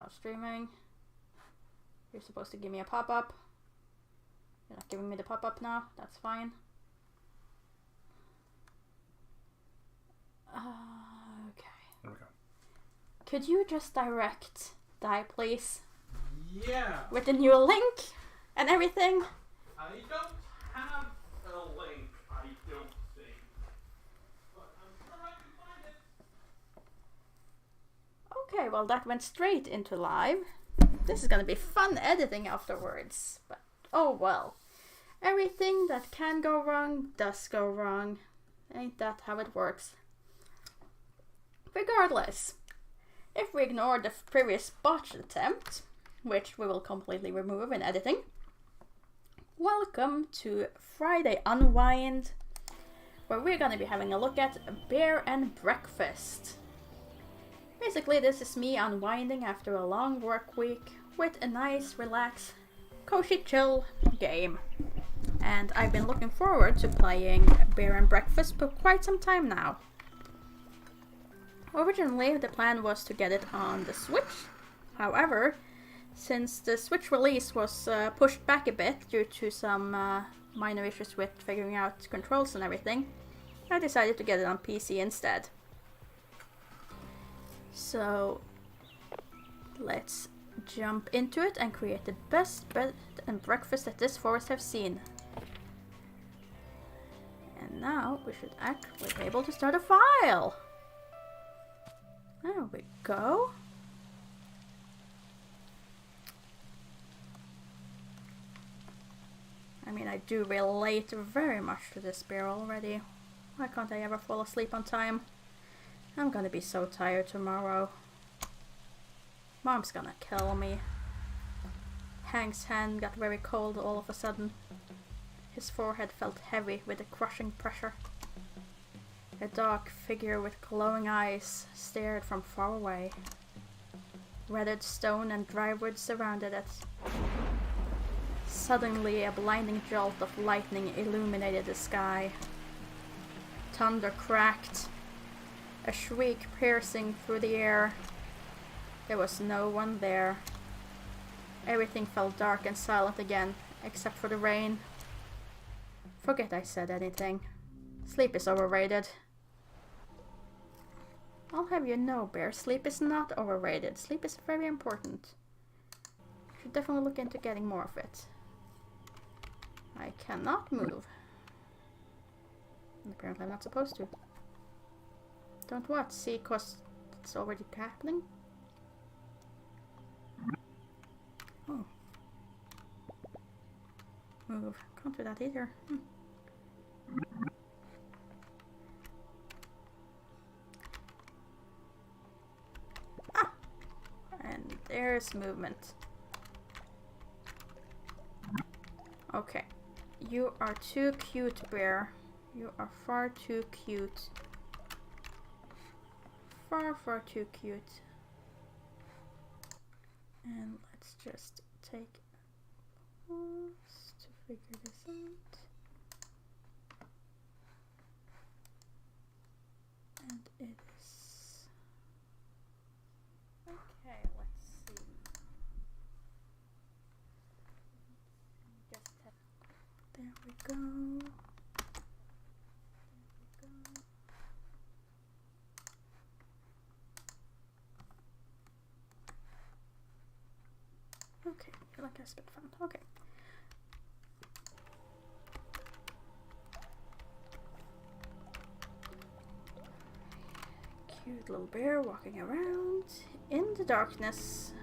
Now streaming. You're supposed to give me a pop-up. You're not giving me the pop-up now. That's fine. Okay. There we go. Could you just direct die, please? Yeah. With the new link and everything? I don't have a link, I don't think. But I'm sure I can find it. Okay, well that went straight into live. This is gonna be fun editing afterwards. But oh well. Everything that can go wrong does go wrong. Ain't that how it works? Regardless, if we ignore the previous botched attempt, which we will completely remove in editing, welcome to Friday Unwind, where we're going to be having a look at Bear and Breakfast. Basically, this is me unwinding after a long work week with a nice, relaxed, cozy, chill game. And I've been looking forward to playing Bear and Breakfast for quite some time now. Originally, the plan was to get it on the Switch. However, since the Switch release was pushed back a bit due to some minor issues with figuring out controls and everything, I decided to get it on PC instead. So, let's jump into it and create the best bed and breakfast that this forest have seen. And now we should actually be able to start a file. There we go. I mean, I do relate very much to this bear already. Why can't I ever fall asleep on time? I'm gonna be so tired tomorrow. Mom's gonna kill me. Hank's hand got very cold all of a sudden. His forehead felt heavy with the crushing pressure. A dark figure with glowing eyes stared from far away. Weathered stone and dry wood surrounded it. Suddenly, a blinding jolt of lightning illuminated the sky. Thunder cracked, a shriek piercing through the air. There was no one there. Everything felt dark and silent again, except for the rain. Forget I said anything. Sleep is overrated. I'll have you know, Bear, sleep is not overrated. Sleep is very important. Should definitely look into getting more of it. I cannot move. Apparently I'm not supposed to. Don't what? See, cause it's already happening? Oh. Move. Can't do that either. Ah! And there's movement. Okay. You are too cute, Bear. You are far too cute. Far, far too cute. And let's just take a pause to figure this out. And it is... Okay, let's see. Just have... There we go. Okay, I feel like I spit fun. Okay. Cute little bear walking around in the darkness.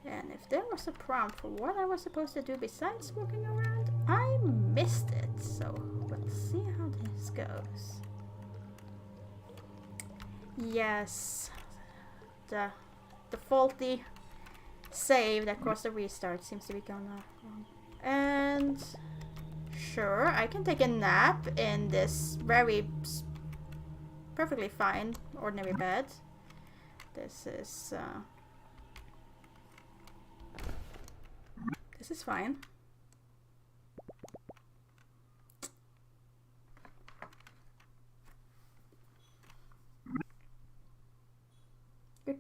And if there was a prompt for what I was supposed to do besides walking around, I missed it. So we'll see how this goes. Yes, the faulty save that caused the restart seems to be going wrong. And sure, I can take a nap in this very perfectly fine ordinary bed. This is fine.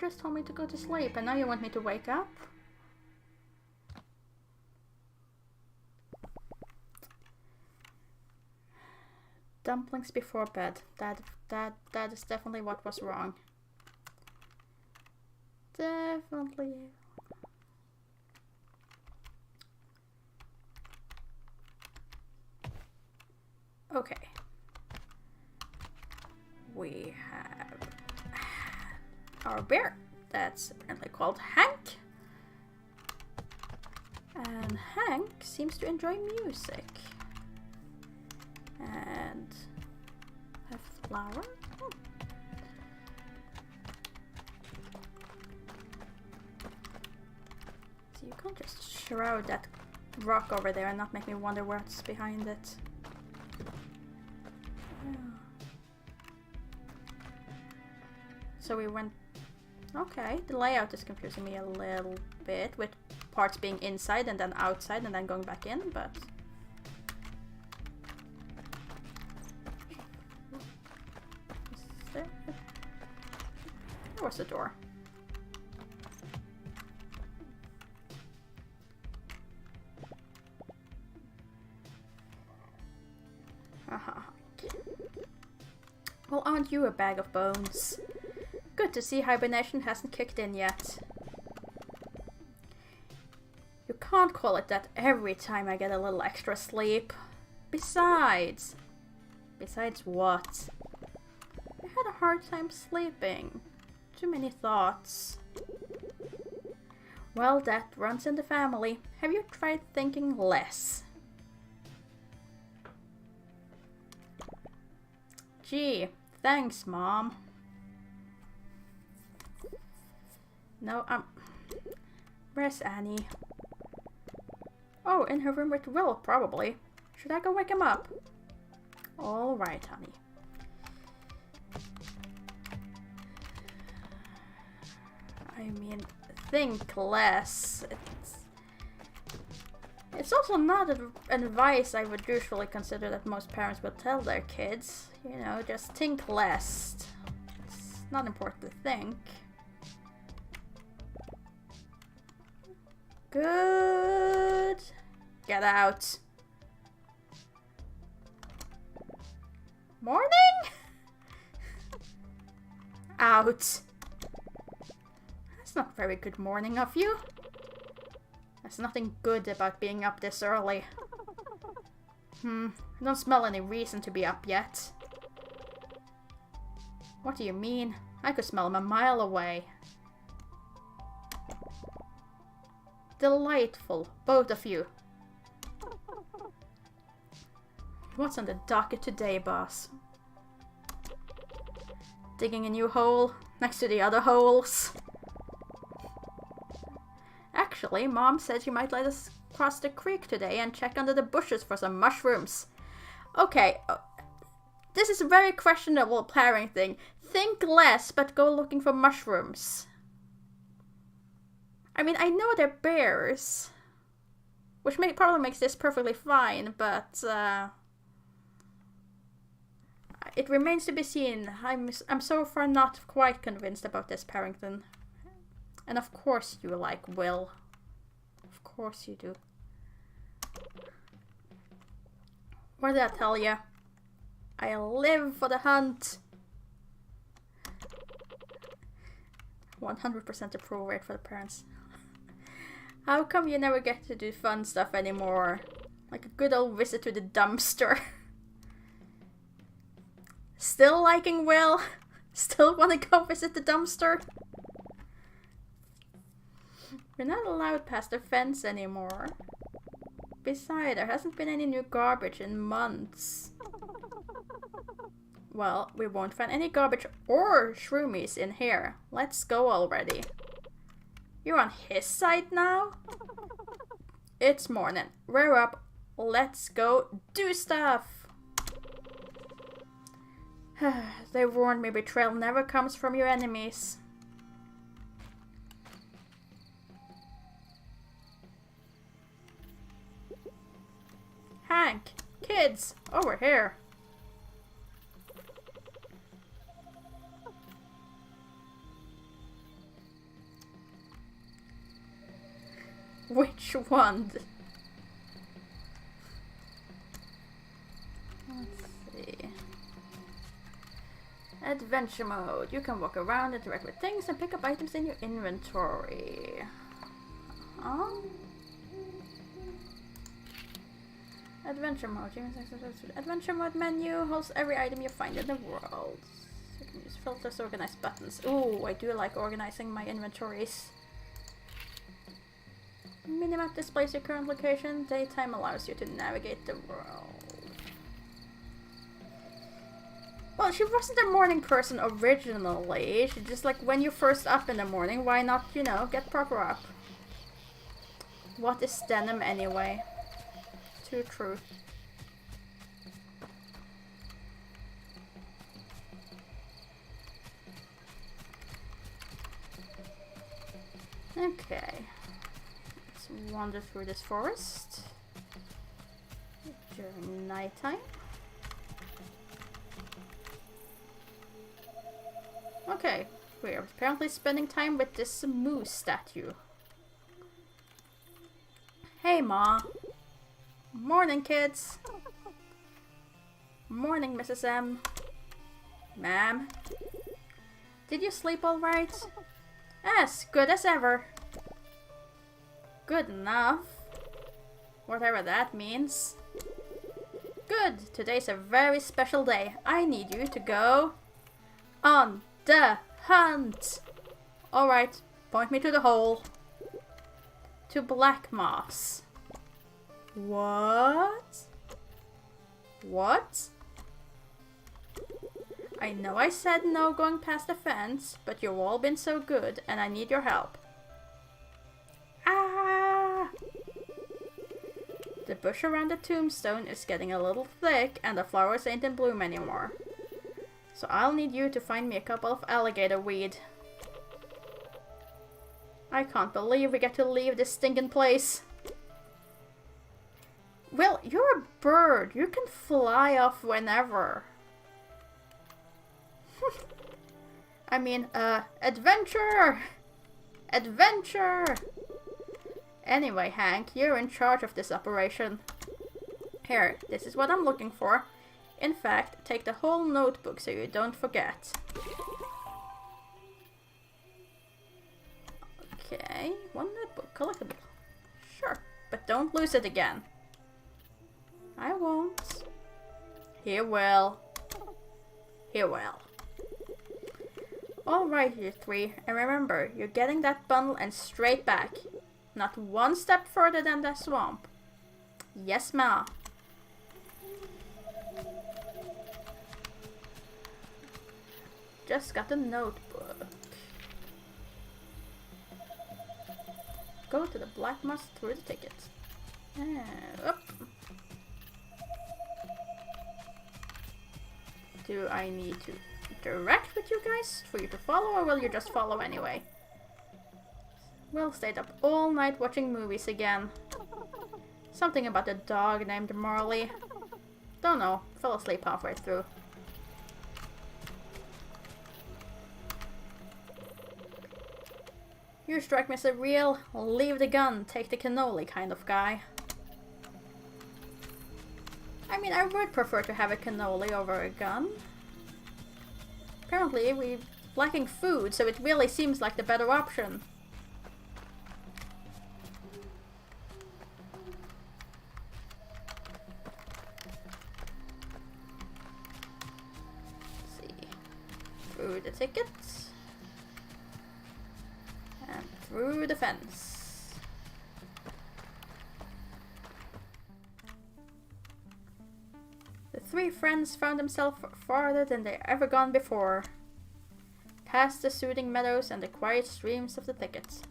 just told me to go to sleep and now you want me to wake up? Dumplings before bed. That is definitely what was wrong. Definitely. Okay. We have our bear. That's apparently called Hank. And Hank seems to enjoy music. And a flower. Oh. So you can't just shroud that rock over there and not make me wonder what's behind it. Yeah. So we went... Okay, the layout is confusing me a little bit, with parts being inside and then outside and then going back in, but... There was the door. Well, aren't you a bag of bones? Good to see hibernation hasn't kicked in yet. You can't call it that every time I get a little extra sleep. Besides what? I had a hard time sleeping. Too many thoughts. Well, that runs in the family. Have you tried thinking less? Gee, thanks, Mom. No, where's Annie? Oh, in her room with Will, probably. Should I go wake him up? Alright, honey. I mean, think less. It's also not an advice I would usually consider that most parents would tell their kids. You know, just think less. It's not important to think. Good. Get out. Morning? Out. That's not very good morning of you. There's nothing good about being up this early. I don't smell any reason to be up yet. What do you mean? I could smell him a mile away. Delightful, both of you. What's on the docket today, boss? Digging a new hole next to the other holes. Actually, Mom said she might let us cross the creek today and check under the bushes for some mushrooms. Okay, this is a very questionable parenting. Think less, but go looking for mushrooms. I mean, I know they're bears, which probably makes this perfectly fine, but it remains to be seen. I'm so far not quite convinced about this, Parrington. And of course you like Will. Of course you do. What did I tell you? I live for the hunt. 100% approval rate for the parents. How come you never get to do fun stuff anymore? Like a good old visit to the dumpster. Still liking Will? Still want to go visit the dumpster? We're not allowed past the fence anymore. Besides, there hasn't been any new garbage in months. Well, we won't find any garbage or shroomies in here. Let's go already. You're on his side now? It's morning. Rear up. Let's go do stuff. They warned me betrayal never comes from your enemies. Hank, kids, over here. Which one? Let's see. Adventure mode. You can walk around, interact with things, and pick up items in your inventory. Adventure mode. Adventure mode menu holds every item you find in the world. You can use filters to organize buttons. Ooh, I do like organizing my inventories. Minimap displays your current location. Daytime allows you to navigate the world. Well, she wasn't a morning person originally. She just like when you're first up in the morning, why not, you know, get proper up? What is denim anyway? Too true. Okay. Let's wander through this forest during nighttime. Okay, we're apparently spending time with this moose statue. Hey, Ma. Morning, kids. Morning, Mrs. M. Ma'am. Did you sleep all right? As good as ever. Good enough. Whatever that means. Good. Today's a very special day. I need you to go on the hunt. Alright, point me to the hole. To black moss. What? What? I know I said no going past the fence, but you've all been so good and I need your help. Ah! The bush around the tombstone is getting a little thick and the flowers ain't in bloom anymore. So I'll need you to find me a couple of alligator weed. I can't believe we get to leave this stinking place. Well, you're a bird. You can fly off whenever. I mean, adventure! Adventure! Anyway, Hank, you're in charge of this operation. Here, this is what I'm looking for. In fact, take the whole notebook so you don't forget. Okay, one notebook, collectible. Sure, but don't lose it again. I won't. He will. He will. Alright, you three, and remember, you're getting that bundle and straight back. Not one step further than the swamp. Yes, Ma. Just got a notebook. Go to the black moss through the ticket. Up. Do I need to interact with you guys for you to follow, or will you just follow anyway? We'll stay up all night watching movies again. Something about a dog named Marley. Don't know, fell asleep halfway through. You strike me as a real leave the gun, take the cannoli kind of guy. I mean, I would prefer to have a cannoli over a gun. Apparently, we're lacking food, so it really seems like the better option. Let's see. Through the tickets. And through the fence. The three friends found themselves farther than they'd ever gone before, past the soothing meadows and the quiet streams of the thickets.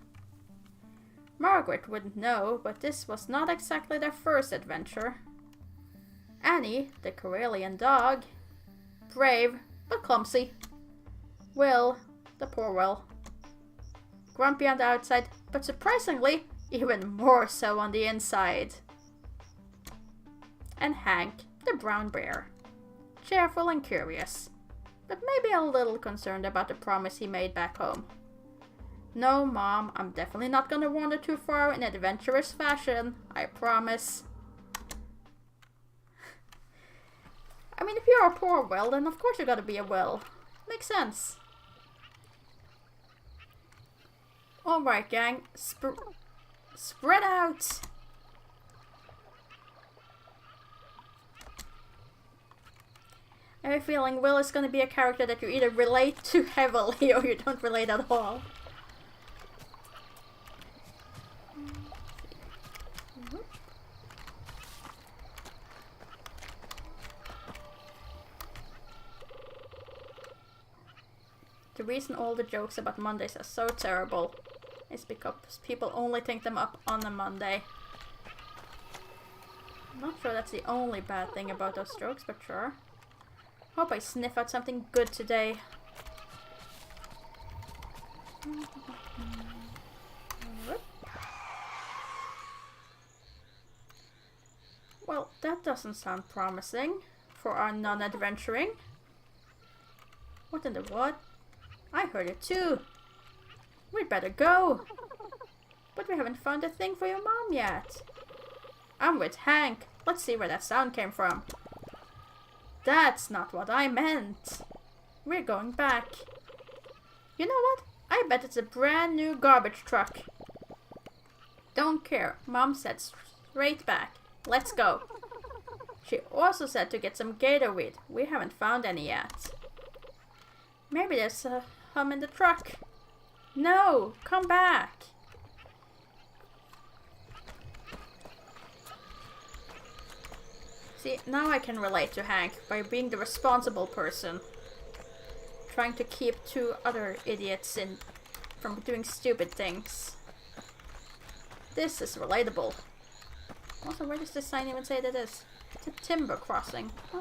Margaret wouldn't know, but this was not exactly their first adventure. Annie, the Karelian dog, brave but clumsy. Will, the poor Will, grumpy on the outside, but surprisingly, even more so on the inside. And Hank, the brown bear, cheerful and curious, but maybe a little concerned about the promise he made back home. No, Mom, I'm definitely not gonna wander too far in adventurous fashion. I promise. I mean, if you're a poor whale, then of course you gotta be a whale. Makes sense. Alright, gang. Spread out! I have a feeling Will is gonna be a character that you either relate to heavily or you don't relate at all. The reason all the jokes about Mondays are so terrible is because people only think them up on a Monday. I'm not sure that's the only bad thing about those jokes, but sure. Hope I sniff out something good today. Well, that doesn't sound promising for our non-adventuring. What in the what? I heard it too. We'd better go. But we haven't found a thing for your mom yet. I'm with Hank. Let's see where that sound came from. That's not what I meant. We're going back. You know what? I bet it's a brand new garbage truck. Don't care. Mom said straight back. Let's go. She also said to get some gator weed. We haven't found any yet. Maybe there's a hum in the truck. No, come back. See, now I can relate to Hank by being the responsible person. Trying to keep two other idiots from doing stupid things. This is relatable. Also, where does this sign even say that is? It's a timber crossing. Huh.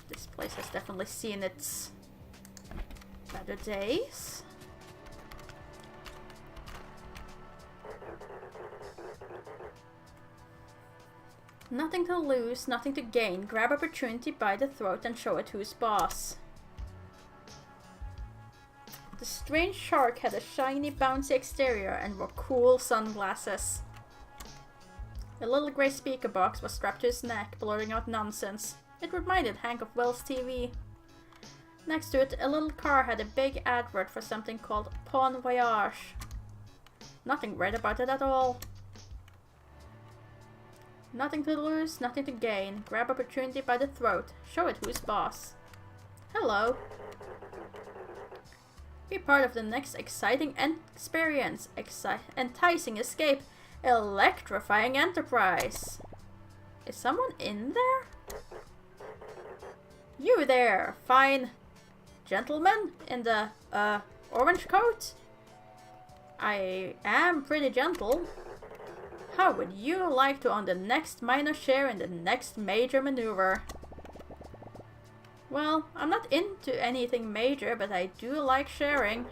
This place has definitely seen its better days. Nothing to lose, nothing to gain. Grab opportunity by the throat and show it who's boss. The strange shark had a shiny, bouncy exterior and wore cool sunglasses. A little grey speaker box was strapped to his neck, blurting out nonsense. It reminded Hank of Wells' TV. Next to it, a little car had a big advert for something called Bon Voyage. Nothing red about it at all. Nothing to lose, nothing to gain. Grab opportunity by the throat. Show it who's boss. Hello. Be part of the next exciting experience. Enticing escape. Electrifying enterprise. Is someone in there? You there, fine gentleman in the, orange coat? I am pretty gentle. How would you like to own the next minor share in the next major maneuver? Well, I'm not into anything major, but I do like sharing.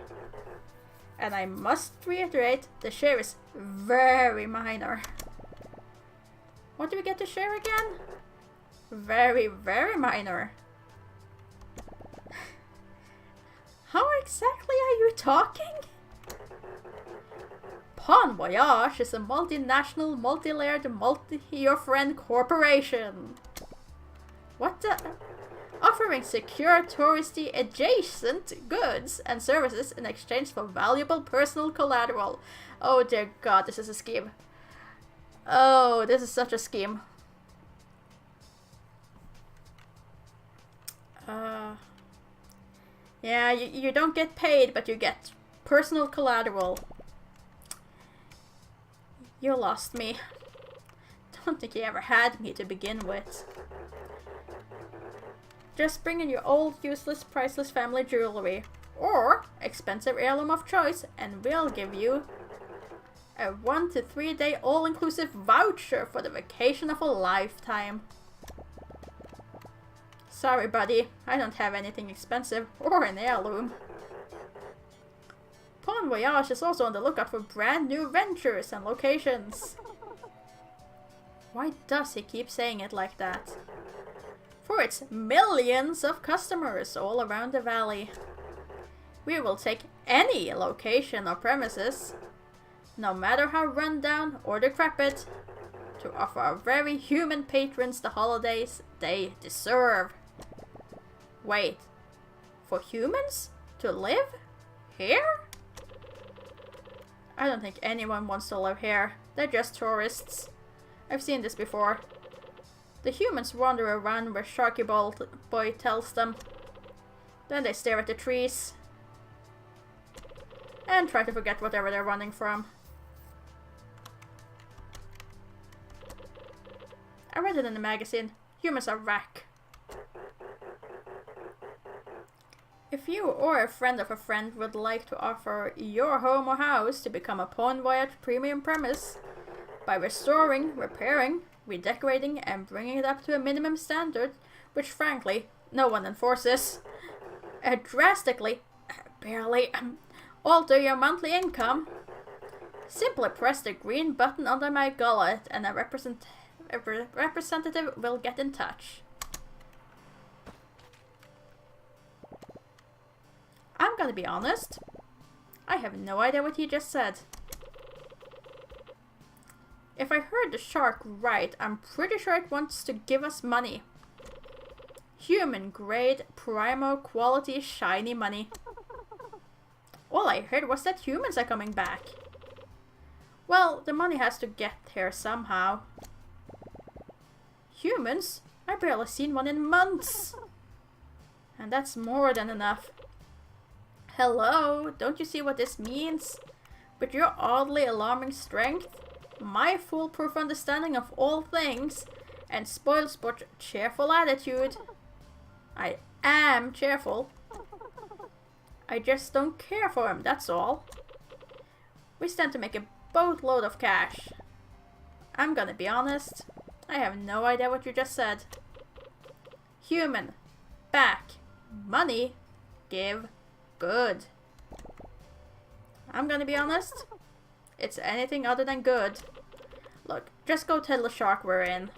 And I must reiterate, the share is very minor. What do we get to share again? Very, very minor. How exactly are you talking? Bon Voyage is a multinational, multi-layered, multi-your-friend corporation. What the? Offering secure, touristy, adjacent goods and services in exchange for valuable personal collateral. Oh dear God, this is a scheme. Oh, this is such a scheme. Yeah, you don't get paid, but you get personal collateral. You lost me. Don't think you ever had me to begin with. Just bring in your old, useless, priceless family jewelry. or expensive heirloom of choice, and we'll give you a 1 to 3 day all-inclusive voucher for the vacation of a lifetime. Sorry, buddy, I don't have anything expensive or an heirloom. Bon Voyage is also on the lookout for brand new ventures and locations. Why does he keep saying it like that? For its millions of customers all around the valley. We will take any location or premises, no matter how rundown or decrepit, to offer our very human patrons the holidays they deserve. Wait, for humans to live here? I don't think anyone wants to live here. They're just tourists. I've seen this before. The humans wander around where Sharky Boy tells them. Then they stare at the trees and try to forget whatever they're running from. I read it in the magazine. Humans are whack. If you or a friend of a friend would like to offer your home or house to become a Bon Voyage premium premise by restoring, repairing, redecorating, and bringing it up to a minimum standard, which frankly no one enforces, drastically, barely, alter your monthly income, simply press the green button under my gullet and a representative will get in touch. I'm gonna be honest, I have no idea what he just said. If I heard the shark right, I'm pretty sure it wants to give us money. Human grade, primo quality, shiny money. All I heard was that humans are coming back. Well, the money has to get here somehow. Humans? I've barely seen one in months. And that's more than enough. Hello, don't you see what this means? With your oddly alarming strength, my foolproof understanding of all things, and spoilsport cheerful attitude. I am cheerful. I just don't care for him, that's all. We stand to make a boatload of cash. I'm gonna be honest, I have no idea what you just said. Human. Back. Money. Give. Good. I'm gonna be honest, it's anything other than good. Look, just go tell the shark we're in.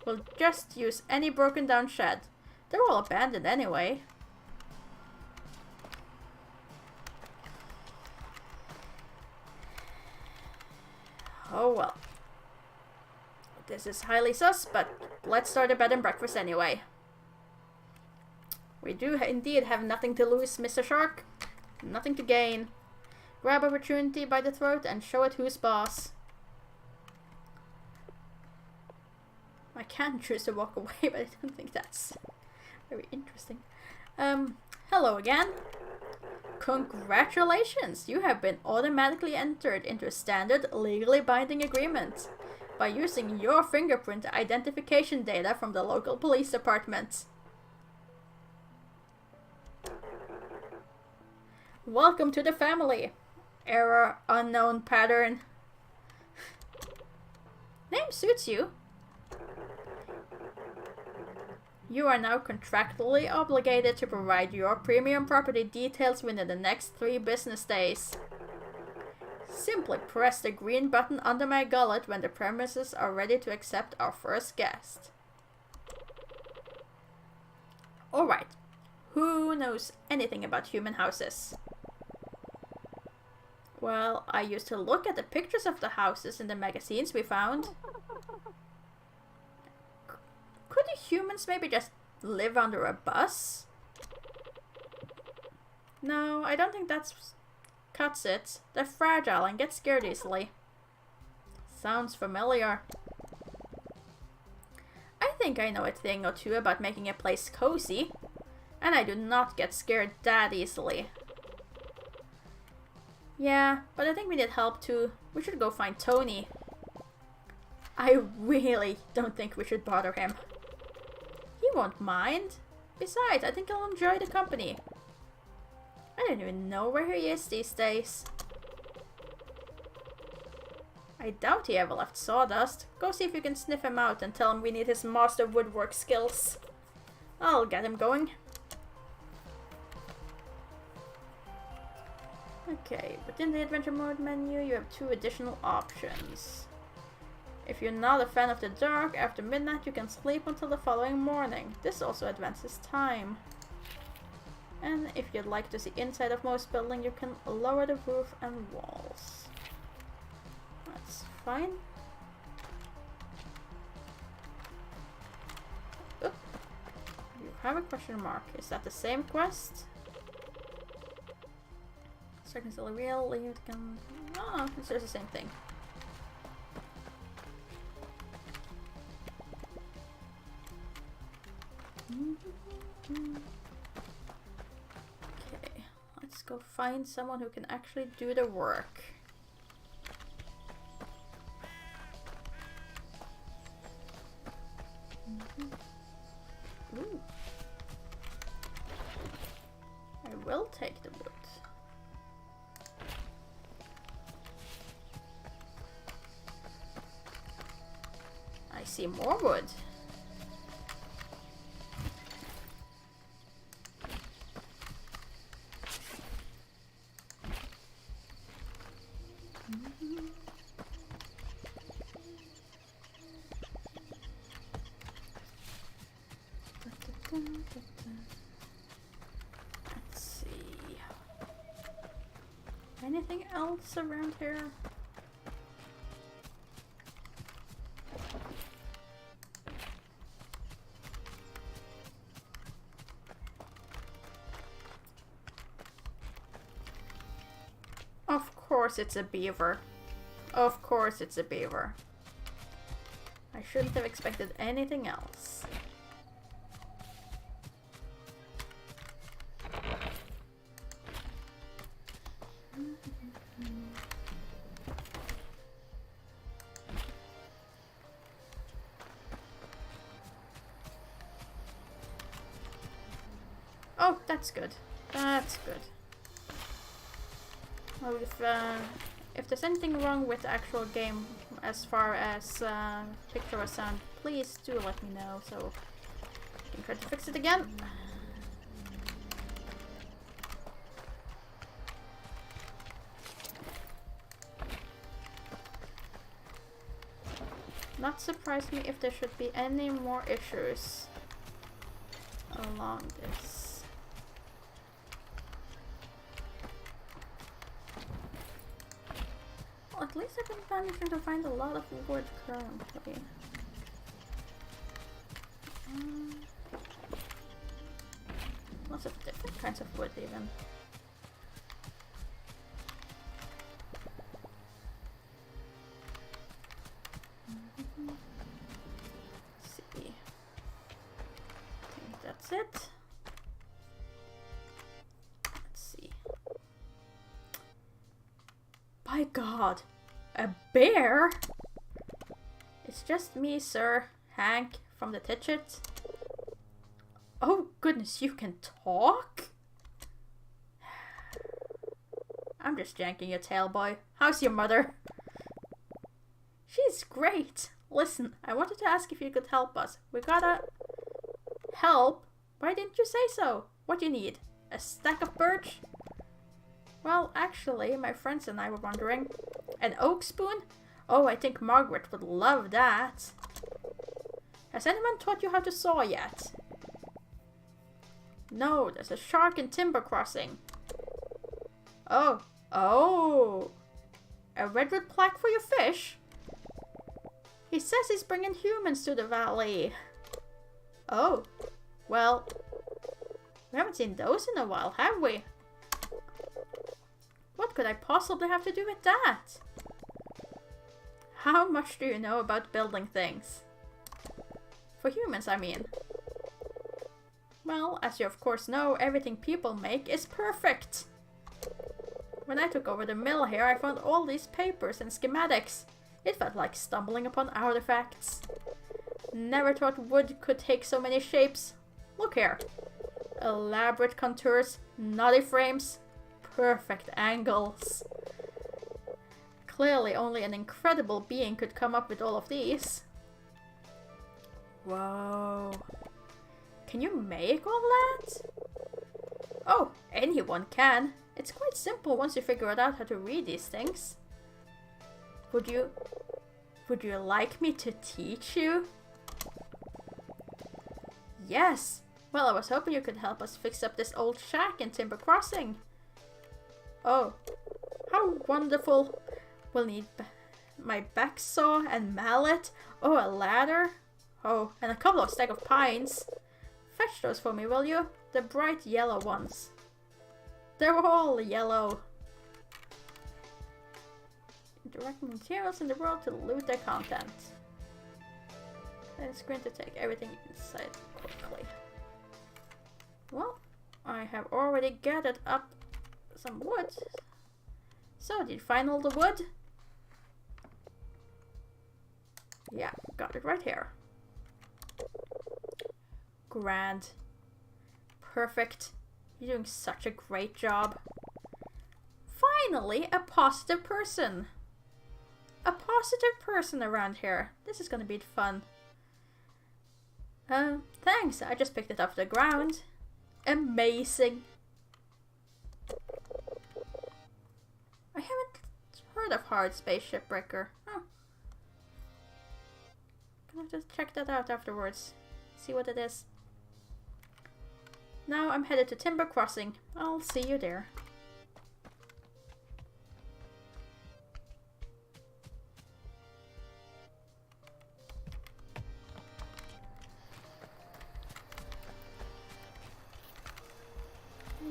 We'll just use any broken down shed. They're all abandoned anyway. Oh well. This is highly sus, but let's start a bed and breakfast anyway. We do indeed have nothing to lose, Mr. Shark. Nothing to gain. Grab opportunity by the throat and show it who's boss. I can choose to walk away, but I don't think that's very interesting. Hello again. Congratulations! You have been automatically entered into a standard legally binding agreement by using your fingerprint identification data from the local police department. Welcome to the family. Error unknown pattern. Name suits you. You are now contractually obligated to provide your premium property details within the next 3 business days. Simply press the green button under my gullet when the premises are ready to accept our first guest. Alright, who knows anything about human houses? Well, I used to look at the pictures of the houses in the magazines we found. Could the humans maybe just live under a bus? No, I don't think that's cuts it. They're fragile and get scared easily. Sounds familiar. I think I know a thing or two about making a place cozy, and I do not get scared that easily. Yeah, but I think we need help too. We should go find Tony. I really don't think we should bother him. He won't mind. Besides, I think he'll enjoy the company. I don't even know where he is these days. I doubt he ever left Sawdust. Go see if you can sniff him out and tell him we need his master woodwork skills. I'll get him going. Okay, within the adventure mode menu you have 2 additional options. If you're not a fan of the dark, after midnight you can sleep until the following morning. This also advances time. And if you'd like to see inside of most building, you can lower the roof and walls. That's fine. Oop. You have a question mark. Is that the same quest? Circumstantial real, you can... Oh, it's just the same thing. Okay, let's go find someone who can actually do the work. Ooh. I will take the wood. I see more wood. Let's see. Anything else around here? Of course it's a beaver. Of course it's a beaver. I shouldn't have expected anything else. Oh, that's good. That's good. Well, if there's anything wrong with the actual game as far as picture or sound, please do let me know so I can try to fix it again. Not surprise me if there should be any more issues along this. Well, at least I've been managing to find a lot of wood currently. Lots of different kinds of wood even. Let's see. I think that's it. Let's see. By God, a bear? It's just me, sir. Hank from the Titchets. Oh goodness, you can talk? I'm just janking your tail, boy. How's your mother? She's great. Listen, I wanted to ask if you could help us. We gotta... Help? Why didn't you say so? What do you need? A stack of birch? Well, actually, my friends and I were wondering. An oak spoon? Oh, I think Margaret would love that. Has anyone taught you how to saw yet? No, there's a shark in Timber Crossing. Oh. Oh. A redwood plaque for your fish? He says he's bringing humans to the valley. Oh. Well, we haven't seen those in a while, have we? What could I possibly have to do with that? How much do you know about building things? For humans, I mean. Well, as you of course know, everything people make is perfect. When I took over the mill here, I found all these papers and schematics. It felt like stumbling upon artifacts. Never thought wood could take so many shapes. Look here. Elaborate contours, knotty frames, perfect angles. Clearly only an incredible being could come up with all of these. Whoa. Can you make all that? Oh, anyone can. It's quite simple once you figure out how to read these things. Would you like me to teach you? Yes. Well, I was hoping you could help us fix up this old shack in Timber Crossing. Oh, how wonderful. We'll need my back saw and mallet. Oh, a ladder. Oh, and a couple of stacks of pines. Fetch those for me, will you? The bright yellow ones. They're all yellow. Direct materials in the world to loot their content. And it's going to take everything inside quickly. Well, I have already gathered up some wood. So, did you find all the wood? Yeah, got it right here. Grand. Perfect. You're doing such a great job. Finally, a positive person. A positive person around here. This is gonna be fun. Thanks. I just picked it off the ground. Amazing. I haven't heard of Hard Space Shipwrecker. Huh. Gonna have to check that out afterwards. See what it is. Now I'm headed to Timber Crossing. I'll see you there.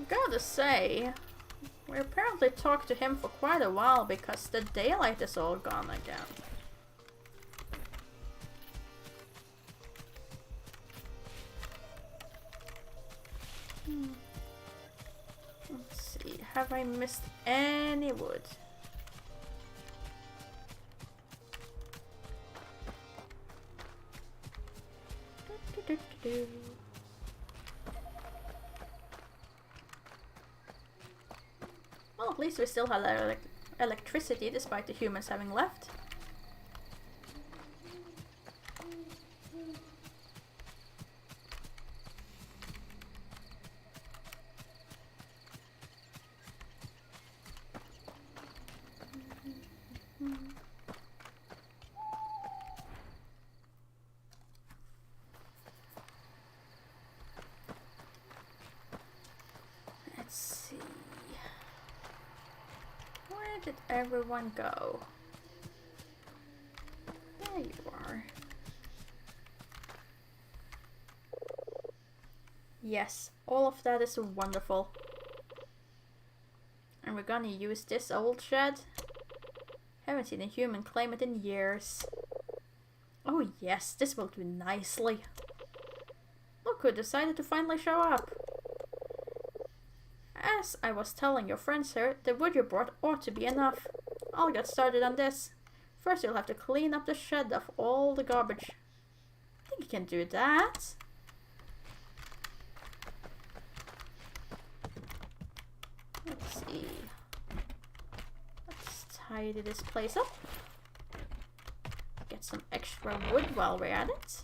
Gotta say, we apparently talked to him for quite a while because the daylight is all gone again. Let's see, have I missed any wood? Well, at least we still have electricity despite the humans having left. Let's see. Where did everyone go? There you are. Yes, all of that is wonderful. And we're gonna use this old shed. Haven't seen a human claim it in years. Oh yes, this will do nicely. Look who decided to finally show up. As I was telling your friends here, the wood you brought ought to be enough. I'll get started on this. First you'll have to clean up the shed of all the garbage. I think you can do that. Let's see. Let's tidy this place up. Get some extra wood while we're at it.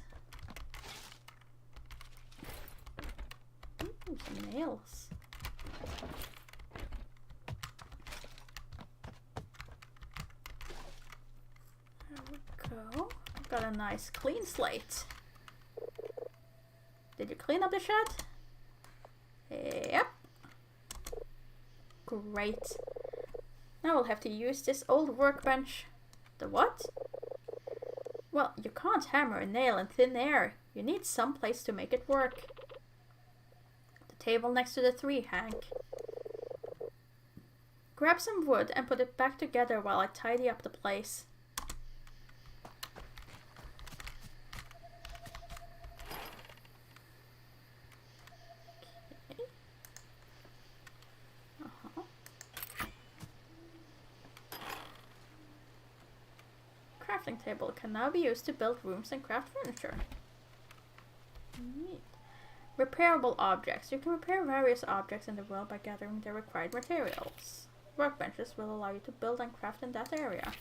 Ooh, some nails. There we go. Got a nice clean slate. Did you clean up the shed? Yep. Great. Now we'll have to use this old workbench. The what? Well, you can't hammer a nail in thin air. You need some place to make it work. The table next to the tree, Hank. Grab some wood and put it back together while I tidy up the place. Okay. Crafting table can now be used to build rooms and craft furniture. Neat. Repairable objects. You can repair various objects in the world by gathering the required materials. Workbenches will allow you to build and craft in that area.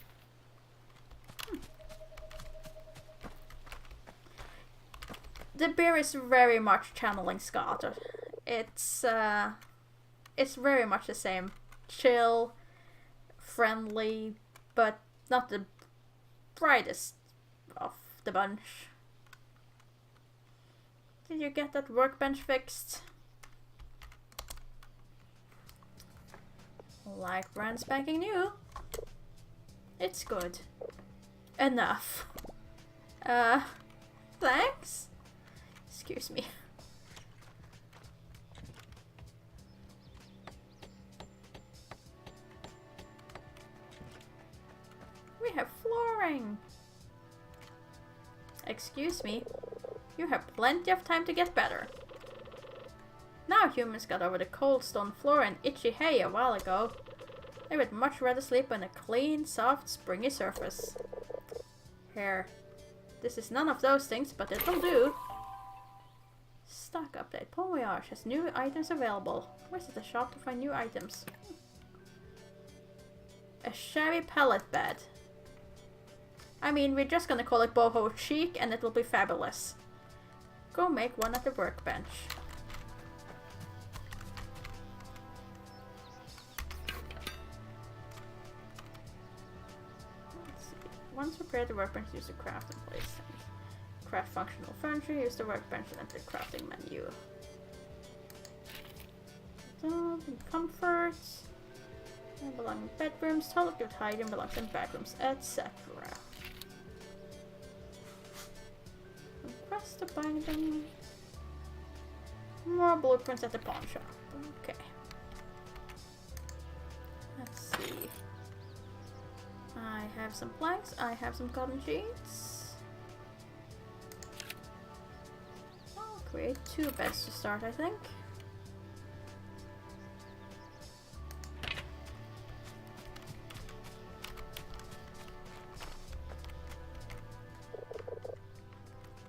The beer is very much channeling Scott. It's very much the same. Chill, friendly, but not the brightest of the bunch. Did you get that workbench fixed? Like brand spanking new. It's good. Enough. Thanks? Excuse me. We have flooring. Excuse me. You have plenty of time to get better. Now humans got over the cold stone floor and itchy hay a while ago. They would much rather sleep on a clean, soft, springy surface. Here. This is none of those things, but it'll do. Stock update. Pont Voyage has new items available. Visit the shop to find new items. A shabby pallet bed. I mean, we're just gonna call it boho chic and it will be fabulous. Go make one at the workbench. Let's see. Once prepared, the workbench use the craft and place things. Craft functional furniture, use the workbench and enter the crafting menu. Comforts. They belong in bedrooms, toilet with hiding belongs in bedrooms, etc. Request to buy them. More blueprints at the pawn shop. Okay. Let's see. I have some planks, I have some cotton sheets. I'll create 2 beds to start, I think.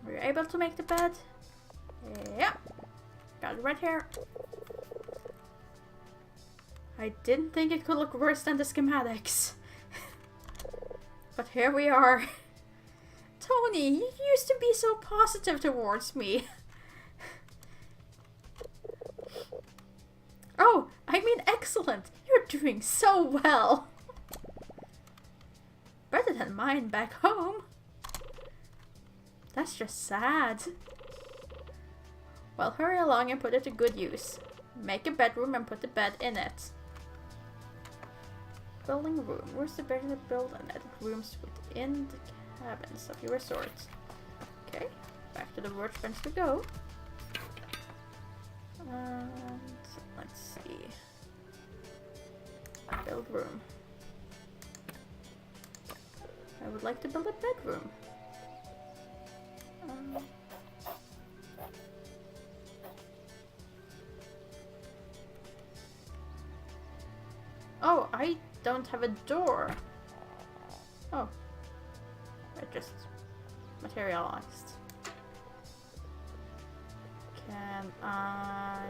Were you able to make the bed? Yeah. Got it right here. I didn't think it could look worse than the schematics. But here we are. Tony, you used to be so positive towards me. Oh, I mean excellent. You're doing so well. Better than mine back home. That's just sad. Well, hurry along and put it to good use. Make a bedroom and put the bed in it. Building a room. Where's the better to build and edit rooms within the cabins of your resort? Okay, back to the workbench we go. And let's see. Build room. I would like to build a bedroom. Oh, I don't have a door. Oh. It just materialized. Can I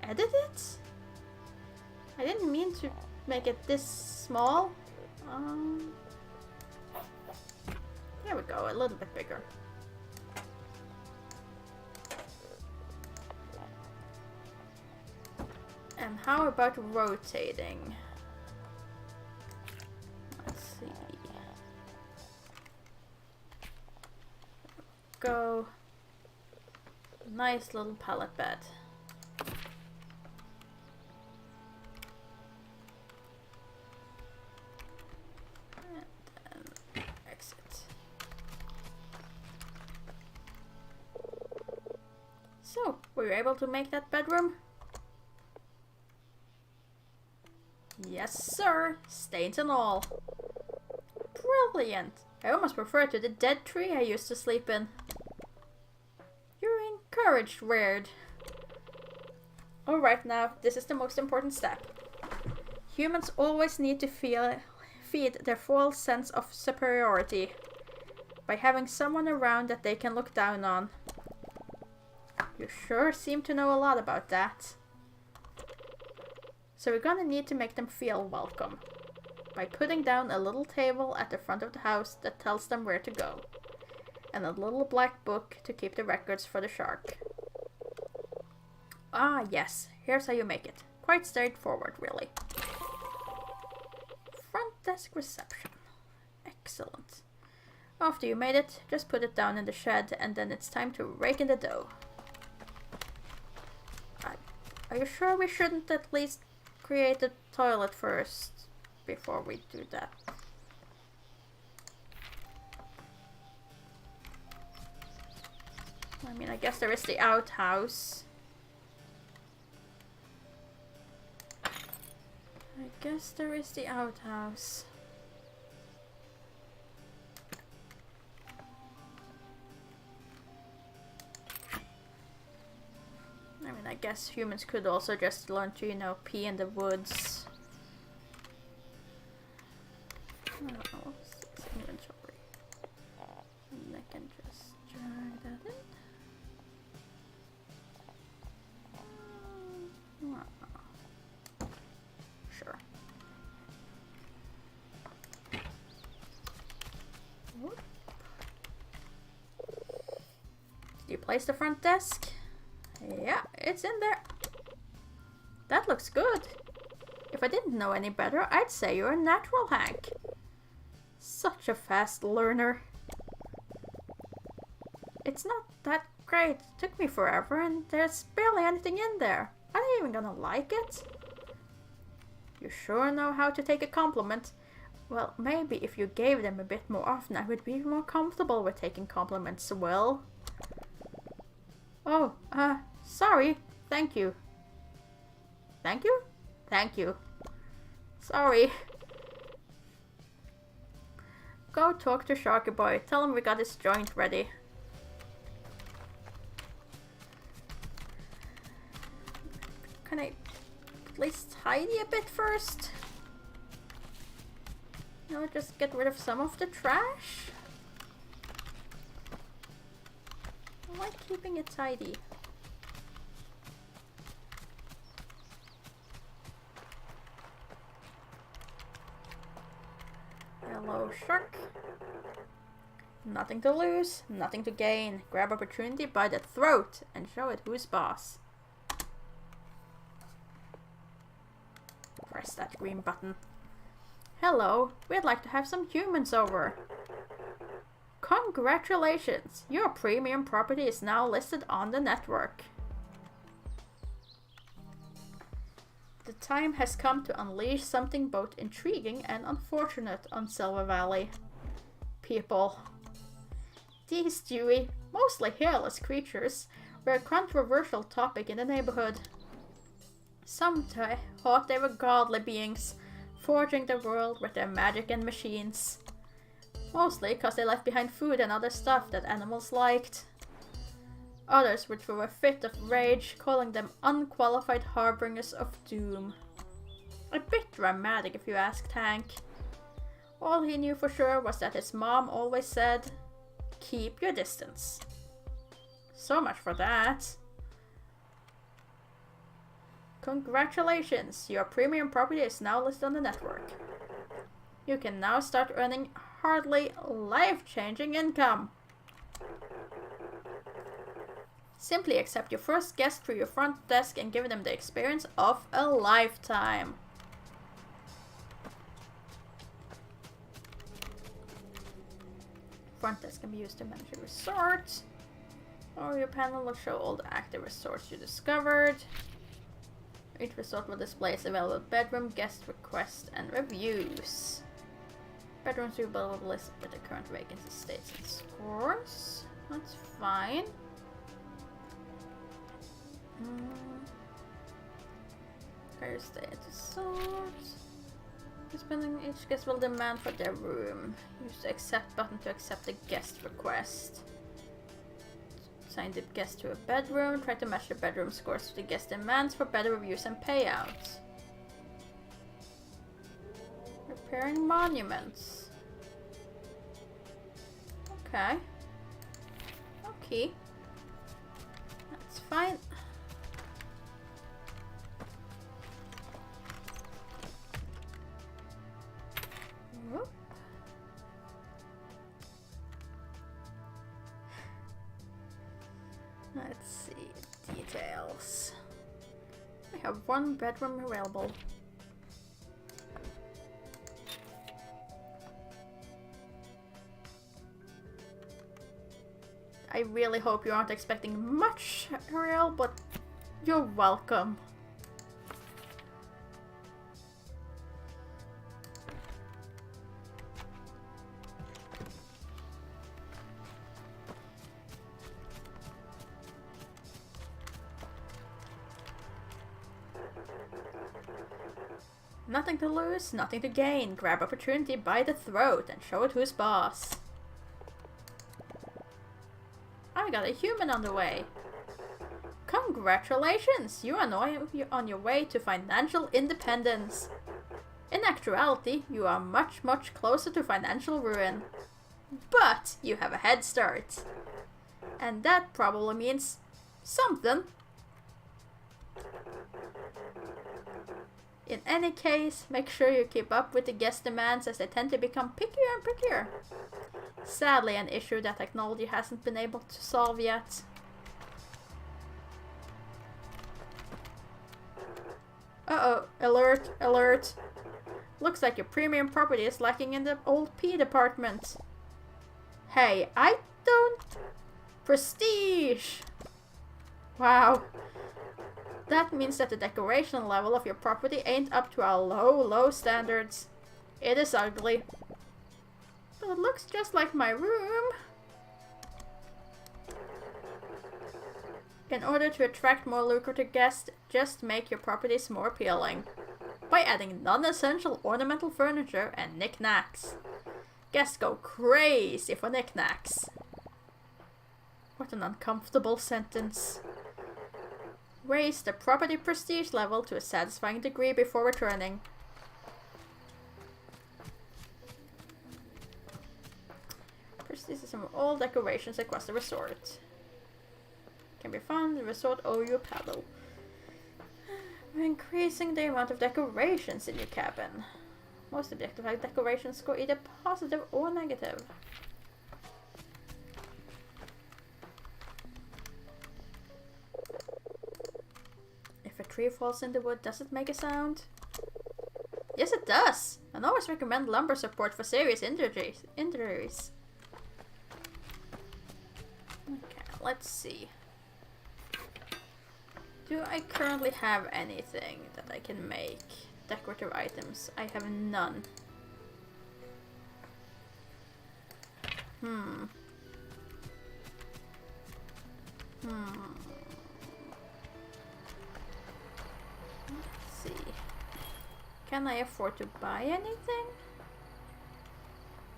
edit it? I didn't mean to make it this small. There we go, a little bit bigger. And how about rotating? Let's see. Go. Nice little pallet bed. And then exit. So, were you able to make that bedroom? Yes, sir. Stains and all. Brilliant. I almost prefer it to the dead tree I used to sleep in. You're encouraged, Weird. Alright now, this is the most important step. Humans always need to feed their false sense of superiority. by having someone around that they can look down on. You sure seem to know a lot about that. So we're gonna need to make them feel welcome by putting down a little table at the front of the house that tells them where to go, and a little black book to keep the records for the shark. Ah, yes, here's how you make it. Quite straightforward, really. Front desk reception. Excellent. After you made it, just put it down in the shed, and then it's time to rake in the dough. Are you sure we shouldn't at least create a toilet first before we do that? I mean, I guess there is the outhouse. I mean, I guess humans could also just learn to, you know, pee in the woods. Oh, it's inventory. And I can just drag that in. Sure. Whoop. Did you place the front desk? Yeah, it's in there. That looks good. If I didn't know any better, I'd say you're a natural, Hank. Such a fast learner. It's not that great. It took me forever and there's barely anything in there. Are they even gonna like it? You sure know how to take a compliment. Well, maybe if you gave them a bit more often, I would be more comfortable with taking compliments, Will. Oh, sorry. Thank you. Thank you? Thank you. Sorry. Go talk to Sharky Boy. Tell him we got his joint ready. Can I at least tidy a bit first? No, just get rid of some of the trash. I like keeping it tidy. Hello, shark. Nothing to lose, nothing to gain. Grab opportunity by the throat and show it who's boss. Press that green button. Hello, we'd like to have some humans over. Congratulations! Your premium property is now listed on the network. The time has come to unleash something both intriguing and unfortunate on Silver Valley. People. These dewy, mostly hairless creatures were a controversial topic in the neighborhood. Some thought they were godly beings, forging the world with their magic and machines. Mostly because they left behind food and other stuff that animals liked. Others would throw a fit of rage, calling them unqualified harbingers of doom. A bit dramatic if you asked Hank. All he knew for sure was that his mom always said, "Keep your distance." So much for that. Congratulations, your premium property is now listed on the network. You can now start earning hardly life-changing income. Simply accept your first guest through your front desk and give them the experience of a lifetime. Front desk can be used to manage a resort. Or your panel will show all the active resorts you discovered. Each resort will display its available bedroom, guest requests, and reviews. Bedrooms will be available listed with the current vacancy states and scores. That's fine. Higher stay at the resort. Spending each guest will demand for their room. Use the accept button to accept the guest request. Assign the guest to a bedroom. Try to match the bedroom scores to the guest demands for better reviews and payouts. Repairing monuments. Okay. Okay. That's fine. Whoop. Let's see. Details. We have one bedroom available. I really hope you aren't expecting much, Ariel, but you're welcome. Nothing to lose, nothing to gain. Grab opportunity by the throat and show it who's boss. I got a human on the way. Congratulations! You are on your way to financial independence. In actuality, you are much, much closer to financial ruin. But you have a head start. And that probably means something. In any case, make sure you keep up with the guest demands as they tend to become pickier and pickier. Sadly, an issue that technology hasn't been able to solve yet. Uh-oh, alert, alert. Looks like your premium property is lacking in the old P department. Hey, I don't... Prestige! Wow. That means that the decoration level of your property ain't up to our low standards. It is ugly. But it looks just like my room. In order to attract more lucrative guests, just make your properties more appealing. By adding non-essential ornamental furniture and knickknacks. Guests go crazy for knickknacks. What an uncomfortable sentence. Raise the property prestige level to a satisfying degree before returning. Prestige is from all decorations across the resort. Can be fun, the resort owe you a paddle. We're increasing the amount of decorations in your cabin. Most objectified decorations score either positive or negative. If a tree falls in the wood, does it make a sound? Yes, it does! And always recommend lumber support for serious injuries. Okay, let's see. Do I currently have anything that I can make? Decorative items. I have none. Let's see. Can I afford to buy anything?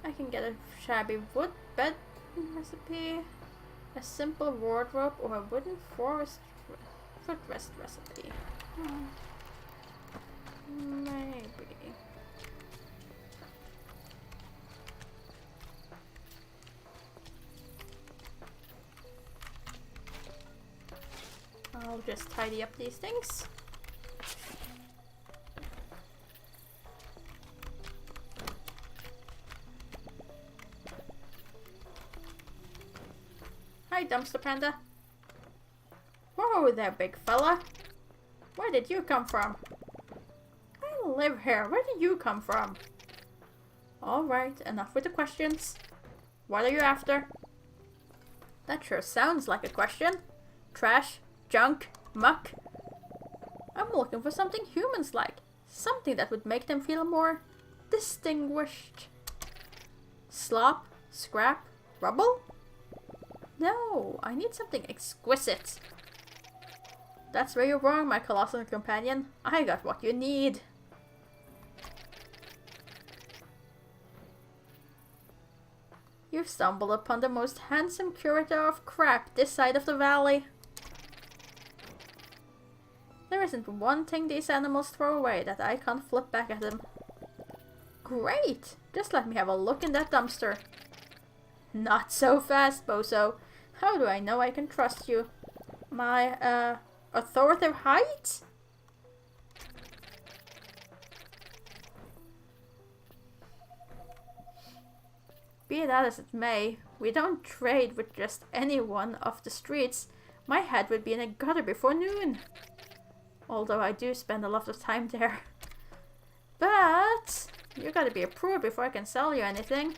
I can get a shabby wood bed recipe, a simple wardrobe, or a wooden footrest recipe. Maybe. I'll just tidy up these things. Hi, Dumpster Panda. Whoa there, big fella. Where did you come from? I live here. Where did you come from? Alright, enough with the questions. What are you after? That sure sounds like a question. Trash, junk, muck. I'm looking for something humans like. Something that would make them feel more distinguished. Slop, scrap, rubble? No, I need something exquisite. That's where you're wrong, my colossal companion. I got what you need. You've stumbled upon the most handsome curator of crap this side of the valley. There isn't one thing these animals throw away that I can't flip back at them. Great! Just let me have a look in that dumpster. Not so fast, Bozo. How do I know I can trust you? My, authoritative height? Be that as it may, we don't trade with just anyone off the streets. My head would be in a gutter before noon. Although I do spend a lot of time there. But you gotta be approved before I can sell you anything.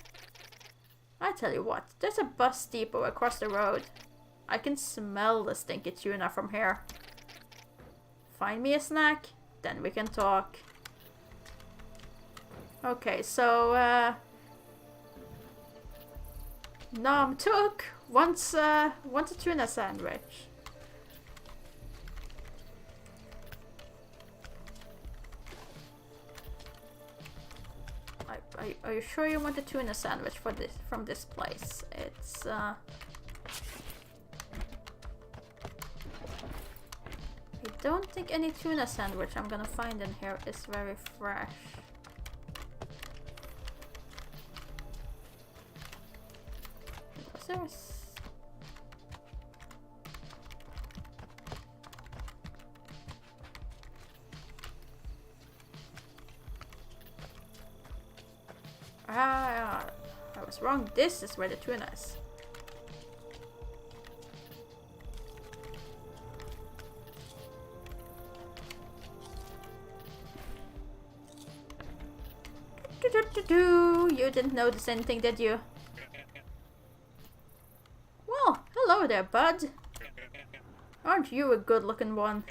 I tell you what, there's a bus depot across the road. I can smell the stinky tuna from here. Find me a snack, then we can talk. Okay, so Nom Tuk wants a tuna sandwich. Are you sure you want a tuna sandwich from this place? It's I don't think any tuna sandwich I'm gonna find in here is very fresh. Was there I was wrong. This is where the tuna is. You didn't notice anything, did you? Well, hello there, bud. Aren't you a good-looking one?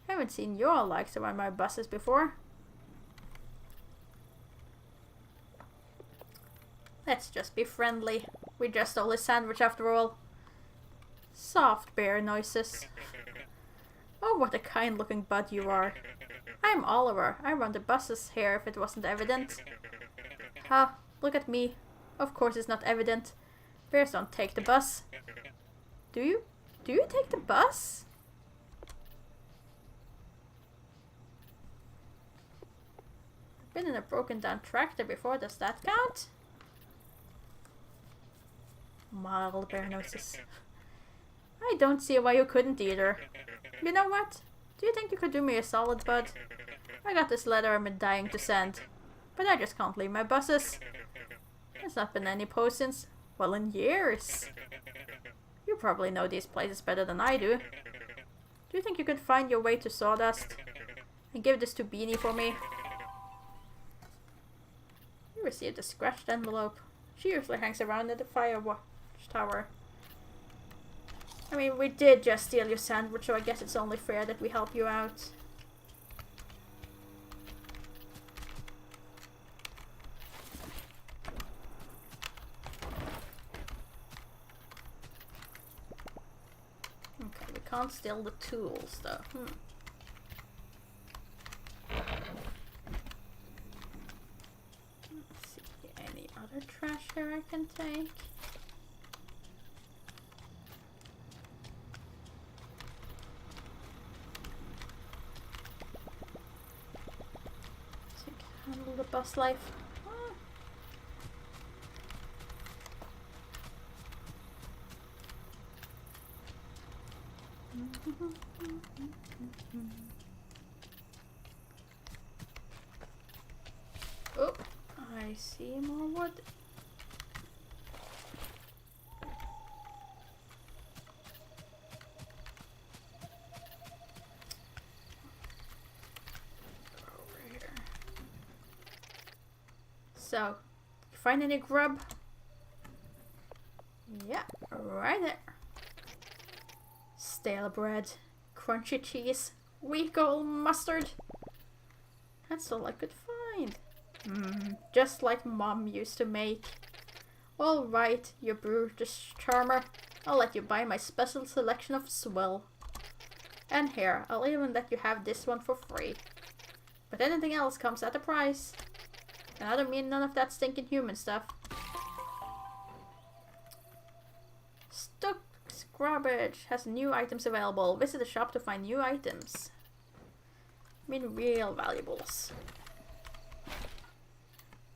Haven't seen your likes around my buses before. Let's just be friendly. We just stole his sandwich after all. Soft bear noises. Oh, what a kind-looking bud you are. I'm Oliver. I run the buses here if it wasn't evident. Ha, look at me. Of course it's not evident. Bears don't take the bus. Do you? Do you take the bus? I've been in a broken down tractor before. Does that count? Mild bear noises. I don't see why you couldn't either. You know what? Do you think you could do me a solid, bud? I got this letter I'm dying to send, but I just can't leave my buses. There's not been any post since, well, in years. You probably know these places better than I do. Do you think you could find your way to Sawdust and give this to Beanie for me? You received a scratched envelope. She usually hangs around at the fire tower. I mean, we did just steal your sandwich, so I guess it's only fair that we help you out. Okay, we can't steal the tools though. Let's see, any other trash here I can take? Handle the bus life. Oh, I see more wood. So, find any grub? Yeah, right there. Stale bread, crunchy cheese, weak old mustard. That's all I could find. Just like Mom used to make. All right, you brutish charmer. I'll let you buy my special selection of swill. And here, I'll even let you have this one for free. But anything else comes at a price. And I don't mean none of that stinking human stuff. Stuck's Garbage has new items available. Visit the shop to find new items. I mean real valuables.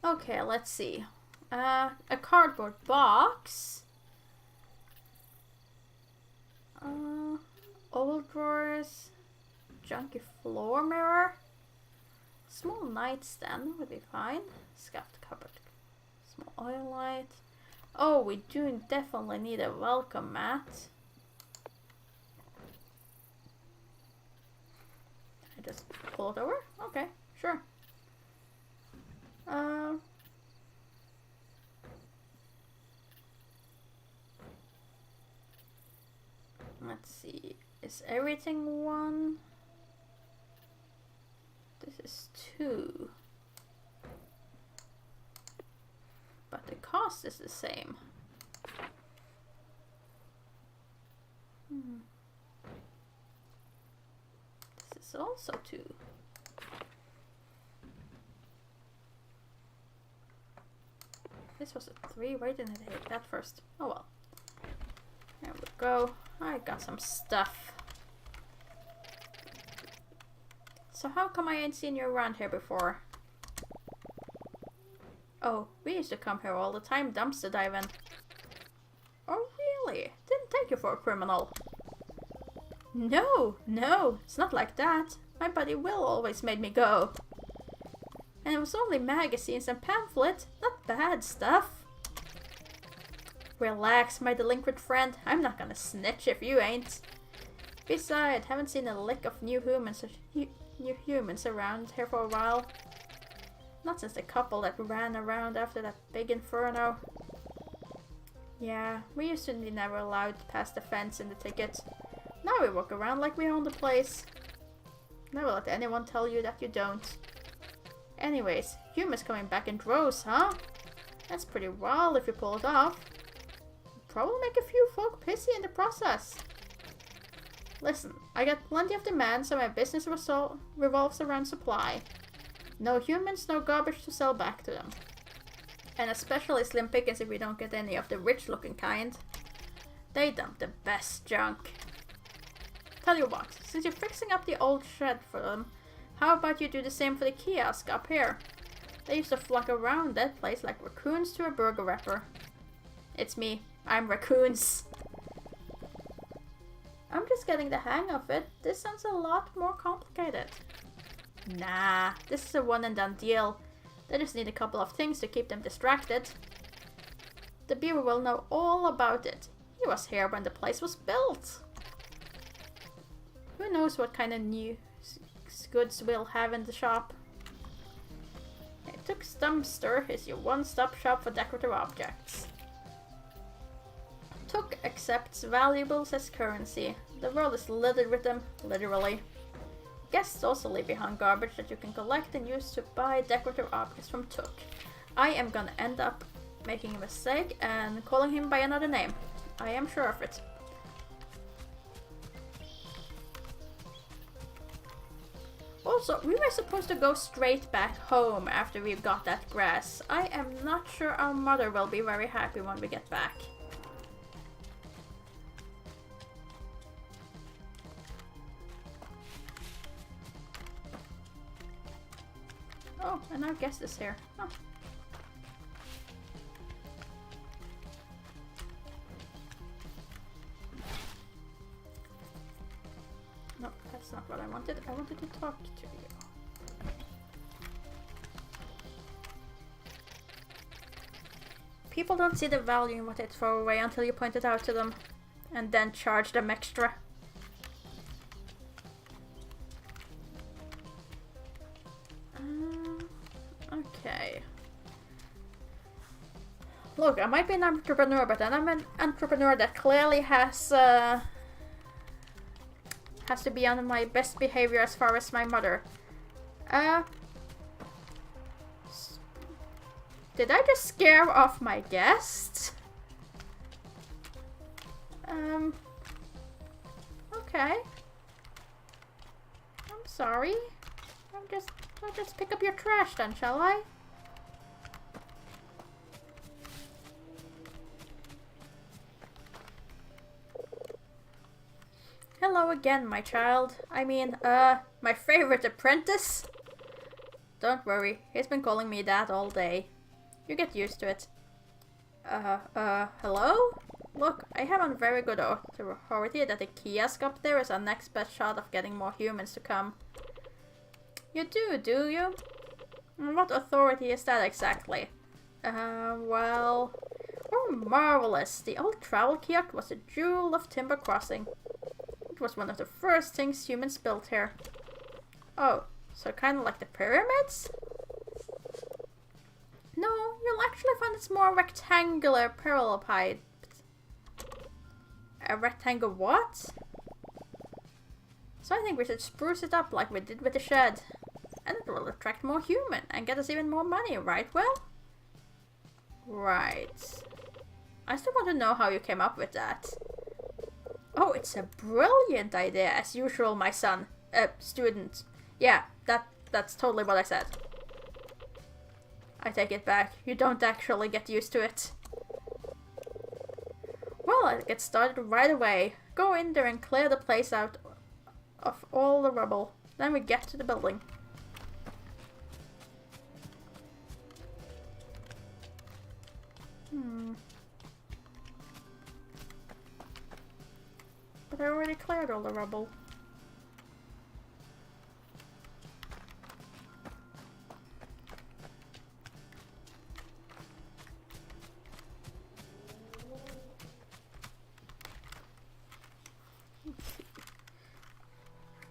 Okay, let's see. A cardboard box. Old drawers. Junky floor mirror. Small nightstand would be fine. Scuffed cupboard. Small oil light. Oh, we do definitely need a welcome mat. I just pull it over? Okay, sure. Let's see. Is everything one? This is 2. But the cost is the same. This is also 2. This was a 3. Why didn't I hit that first? Oh well. There we go. I got some stuff. So how come I ain't seen you around here before? Oh, we used to come here all the time dumpster diving. Oh really? Didn't take you for a criminal. No, it's not like that. My buddy Will always made me go. And it was only magazines and pamphlets, not bad stuff. Relax, my delinquent friend. I'm not gonna snitch if you ain't. Besides, haven't seen a lick of new humans around here for a while. Not since the couple that ran around after that big inferno. Yeah, we used to be never allowed past the fence in the ticket. Now we walk around like we own the place. Never let anyone tell you that you don't. Anyways, humans coming back in droves, huh? That's pretty wild if you pull it off. Probably make a few folk pissy in the process. Listen, I got plenty of demand, so my business revolves around supply. No humans, no garbage to sell back to them. And especially slim pickings if we don't get any of the rich-looking kind. They dump the best junk. Tell you what, since you're fixing up the old shed for them, how about you do the same for the kiosk up here? They used to flock around that place like raccoons to a burger wrapper. It's me. I'm raccoons. I'm just getting the hang of it. This sounds a lot more complicated. Nah, this is a one and done deal. They just need a couple of things to keep them distracted. The beaver will know all about it. He was here when the place was built. Who knows what kind of new goods we'll have in the shop. Tuck's Dumpster is your one-stop shop for decorative objects. Tuck accepts valuables as currency. The world is littered with them, literally. Guests also leave behind garbage that you can collect and use to buy decorative objects from Tuck. I am gonna end up making a mistake and calling him by another name. I am sure of it. Also, we were supposed to go straight back home after we got that grass. I am not sure our mother will be very happy when we get back. Oh, and our guest is here. Oh. No, that's not what I wanted. I wanted to talk to you. People don't see the value in what they throw away until you point it out to them. And then charge them extra. Okay. Look, I might be an entrepreneur, but then I'm an entrepreneur that clearly has to be on my best behavior as far as my mother. Did I just scare off my guest? Okay. I'm sorry. I'll just pick up your trash then, shall I? Hello again, my child. I mean, my favorite apprentice. Don't worry, he's been calling me that all day. You get used to it. Hello? Look, I have on very good authority that the kiosk up there is our next best shot of getting more humans to come. You do you? What authority is that exactly? Well... Oh, marvelous! The old travel kiosk was a jewel of Timber Crossing. It was one of the first things humans built here. Oh, so kind of like the pyramids? No, you'll actually find it's more rectangular parallelepiped. A rectangle what? So I think we should spruce it up like we did with the shed. And it will attract more human and get us even more money, right, Will? Right. I still want to know how you came up with that. Oh, it's a brilliant idea, as usual, my son. Student. Yeah, that's totally what I said. I take it back. You don't actually get used to it. Well, I'll get started right away. Go in there and clear the place out of all the rubble. Then we get to the building. But I already cleared all the rubble.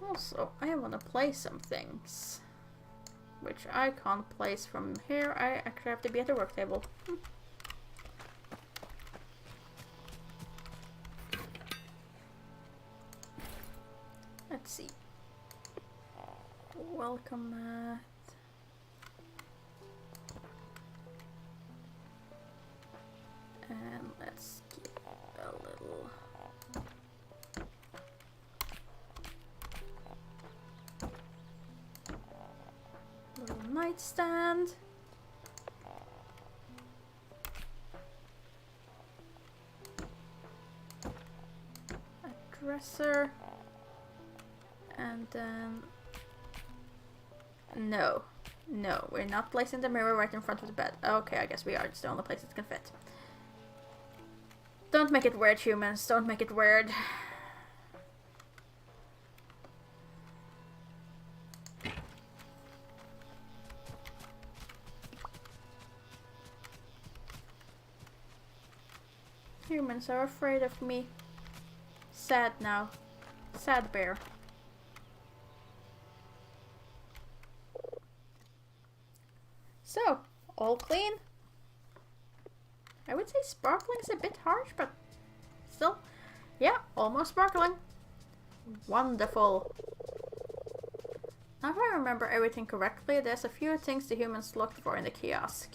Also, I want to place some things. Which I can't place from here. I actually have to be at the work table. Let's see. Welcome mat. And let's keep a little nightstand. A dresser. And then... No, we're not placing the mirror right in front of the bed. Okay, I guess we are. It's the only place it can fit. Don't make it weird, humans. Don't make it weird. Humans are afraid of me. Sad now. Sad bear. So, all clean. I would say sparkling is a bit harsh, but still, yeah, almost sparkling. Wonderful. Now if I remember everything correctly, there's a few things the humans looked for in the kiosk.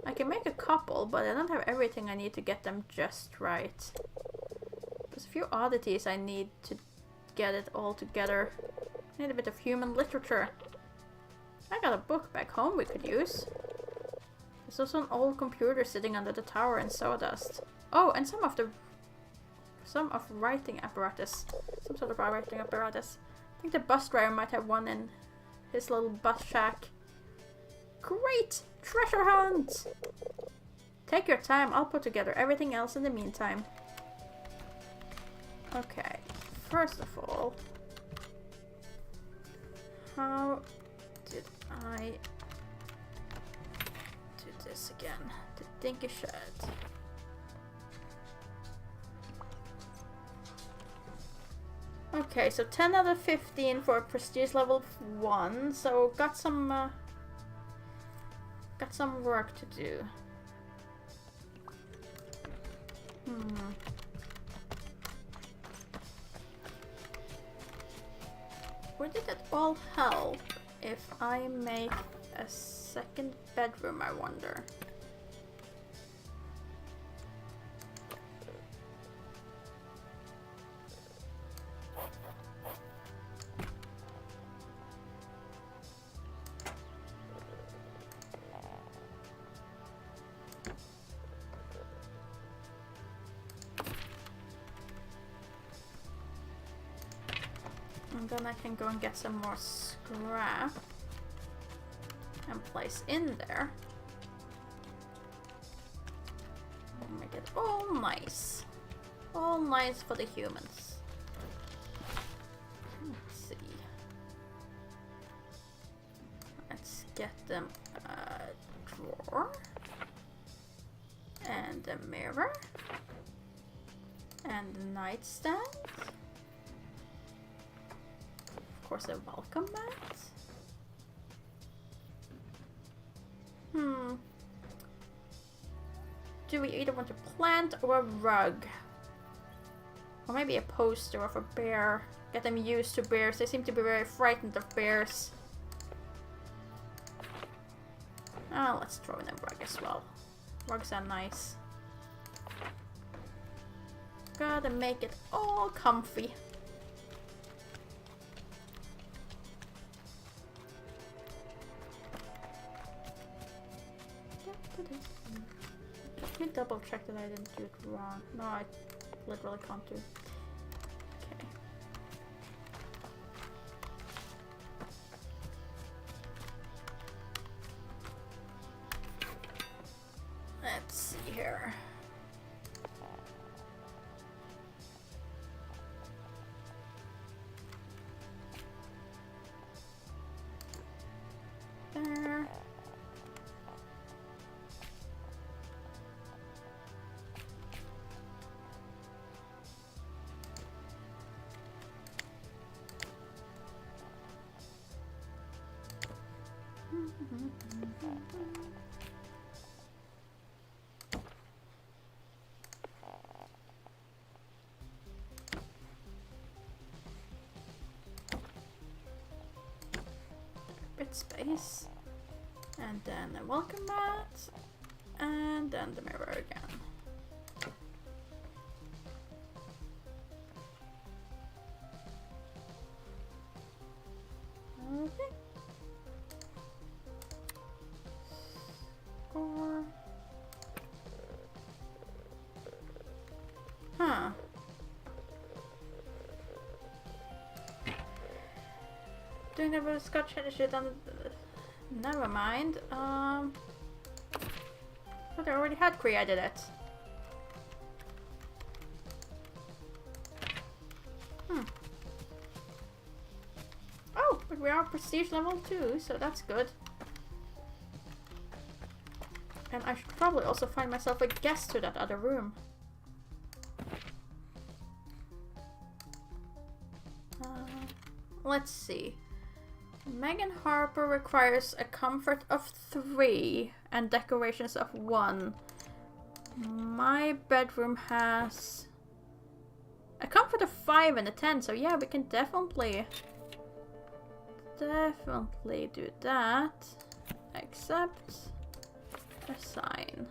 I can make a couple, but I don't have everything I need to get them just right. There's a few oddities I need to get it all together. I need a bit of human literature. I got a book back home we could use. There's also an old computer sitting under the tower in sawdust. Oh, and some of writing apparatus. Some sort of writing apparatus. I think the bus driver might have one in his little bus shack. Great! Treasure hunt! Take your time, I'll put together everything else in the meantime. Okay, first of all, how did I do this again? The dinky shed. Okay, so 10 out of 15 for prestige level 1, so got some work to do. Would it at all help if I make a second bedroom, I wonder? And then I can go and get some more scrap and place in there. Make it all nice. All nice for the humans. Let's see. Let's get them a drawer. And a mirror. And a nightstand. Of course, a welcome mat. Do we either want a plant or a rug? Or maybe a poster of a bear. Get them used to bears. They seem to be very frightened of bears. Oh, let's throw in a rug as well. Rugs are nice. Gotta make it all comfy. Let me double check that I didn't do it wrong. No, I literally can't do it. Okay. Let's see here. There. Bit space, and then a welcome mat, and then the mirror again. Okay. Or huh. Doing that with a Scotch shit on. Never mind. I thought I already had created it. Oh, but we are prestige level 2, so that's good. And I should probably also find myself a guest to that other room. Let's see. Megan Harper requires a comfort of 3 and decorations of 1. My bedroom has a comfort of 5 and a 10, so yeah, we can definitely do that. Accept, assign,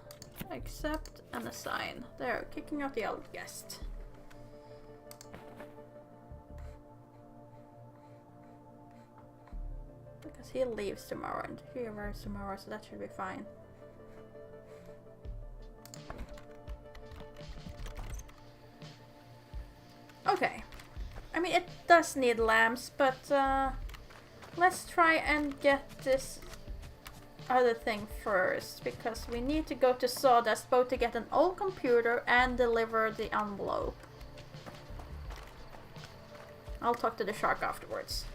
accept and assign. There, kicking out the old guest. Because he leaves tomorrow and he arrives tomorrow, so that should be fine. Okay. I mean, it does need lamps, but let's try and get this other thing first, because we need to go to Sawdust both to get an old computer and deliver the envelope. I'll talk to the shark afterwards.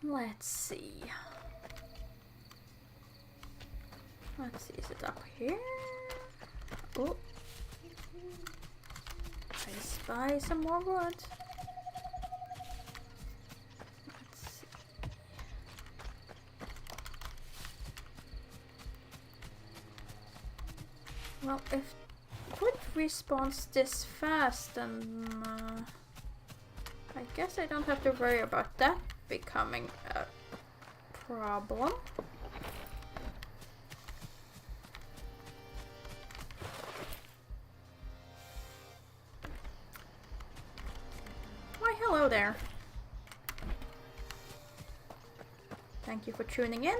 Let's see. Let's see, is it up here? Oh. I spy some more wood. Let's see. Well, if wood respawns this fast, then I guess I don't have to worry about that becoming a problem. Why, hello there. Thank you for tuning in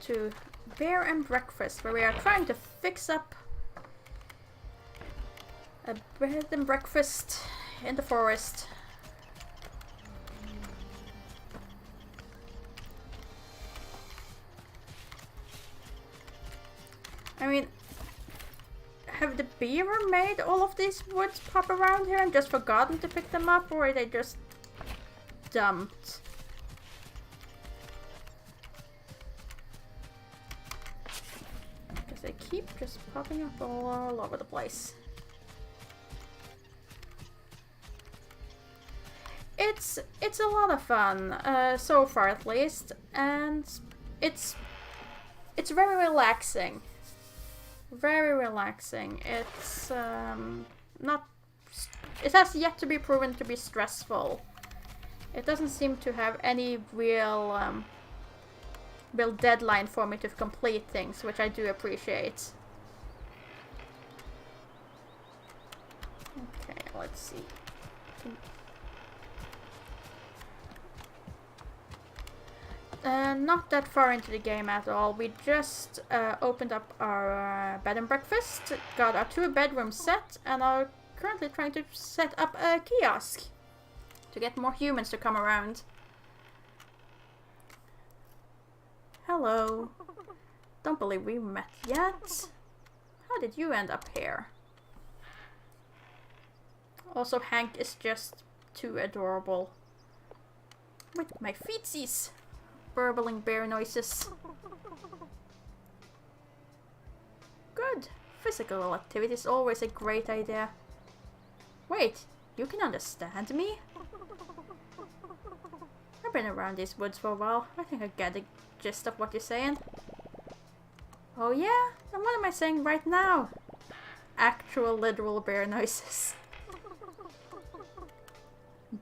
to Bear and Breakfast, where we are trying to fix up a bed and breakfast in the forest. have the beaver made all of these woods pop around here and just forgotten to pick them up, or are they just dumped? Because they keep just popping up all over the place. It's a lot of fun, so far at least, and it's very relaxing. Very relaxing. It's not. It has yet to be proven to be stressful. It doesn't seem to have any real deadline for me to complete things, which I do appreciate. Okay, let's see. Not that far into the game at all. We just opened up our bed and breakfast, got our 2-bedroom set, and are currently trying to set up a kiosk to get more humans to come around. Hello. Don't believe we met yet. How did you end up here? Also, Hank is just too adorable. With my feetsies. Burbling bear noises. Good. Physical activity is always a great idea. Wait, you can understand me? I've been around these woods for a while. I think I get the gist of what you're saying. Oh yeah? Then what am I saying right now? Actual literal bear noises.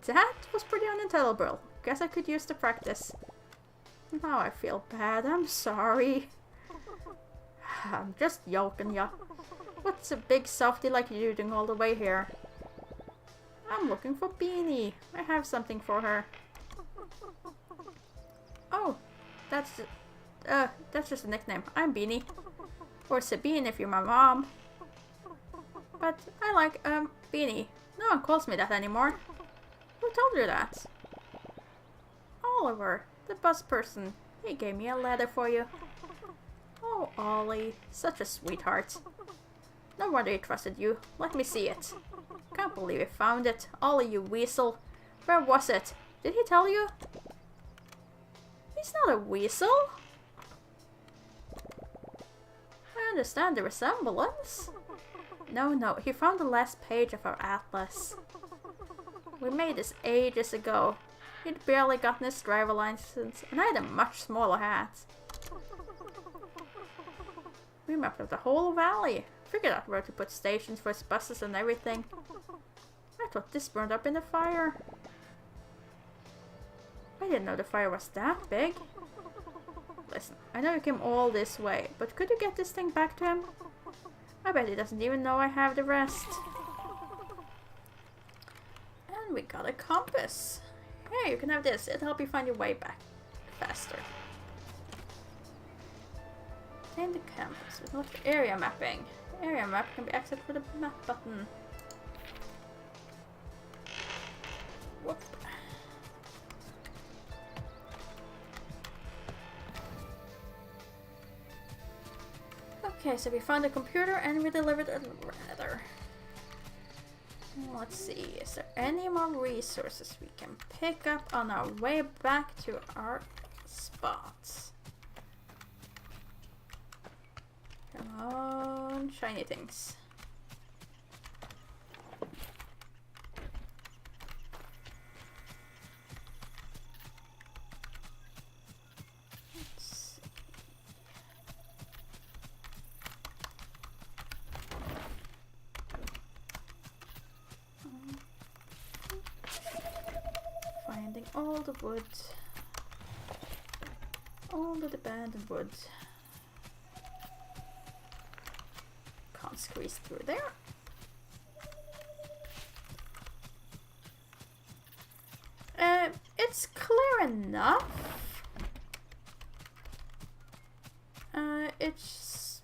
That was pretty unintelligible. Guess I could use the practice. Now I feel bad. I'm sorry. I'm just joking, ya. What's a big softy like you doing all the way here? I'm looking for Beanie. I have something for her. Oh, that's just a nickname. I'm Beanie. Or Sabine if you're my mom. But I like, Beanie. No one calls me that anymore. Who told you that? Oliver. The bus person. He gave me a letter for you. Oh, Ollie. Such a sweetheart. No wonder he trusted you. Let me see it. Can't believe you found it. Ollie, you weasel. Where was it? Did he tell you? He's not a weasel. I understand the resemblance. No. He found the last page of our atlas. We made this ages ago. He'd barely gotten his driver license, and I had a much smaller hat. We mapped out the whole valley. Figured out where to put stations for his buses and everything. I thought this burned up in the fire. I didn't know the fire was that big. Listen, I know you came all this way, but could you get this thing back to him? I bet he doesn't even know I have the rest. And we got a compass. Hey, you can have this. It'll help you find your way back faster. Obtain the compass. With area mapping. Area map can be accessed with the map button. Whoop. Okay, so we found a computer and we delivered a letter. Let's see, is there any more resources we can pick up on our way back to our spots? Come on, shiny things. Finding all the wood. All the abandoned wood. Can't squeeze through there. It's clear enough. It's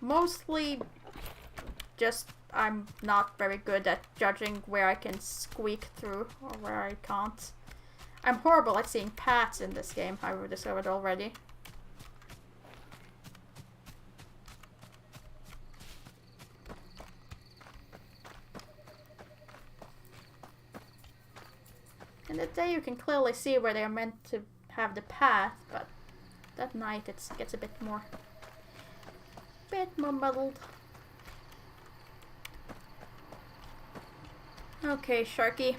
mostly just I'm not very good at judging where I can squeak through or where I can't. I'm horrible at seeing paths in this game, I've discovered already. In the day you can clearly see where they're meant to have the path, but at night it gets a bit more muddled. Okay, Sharky.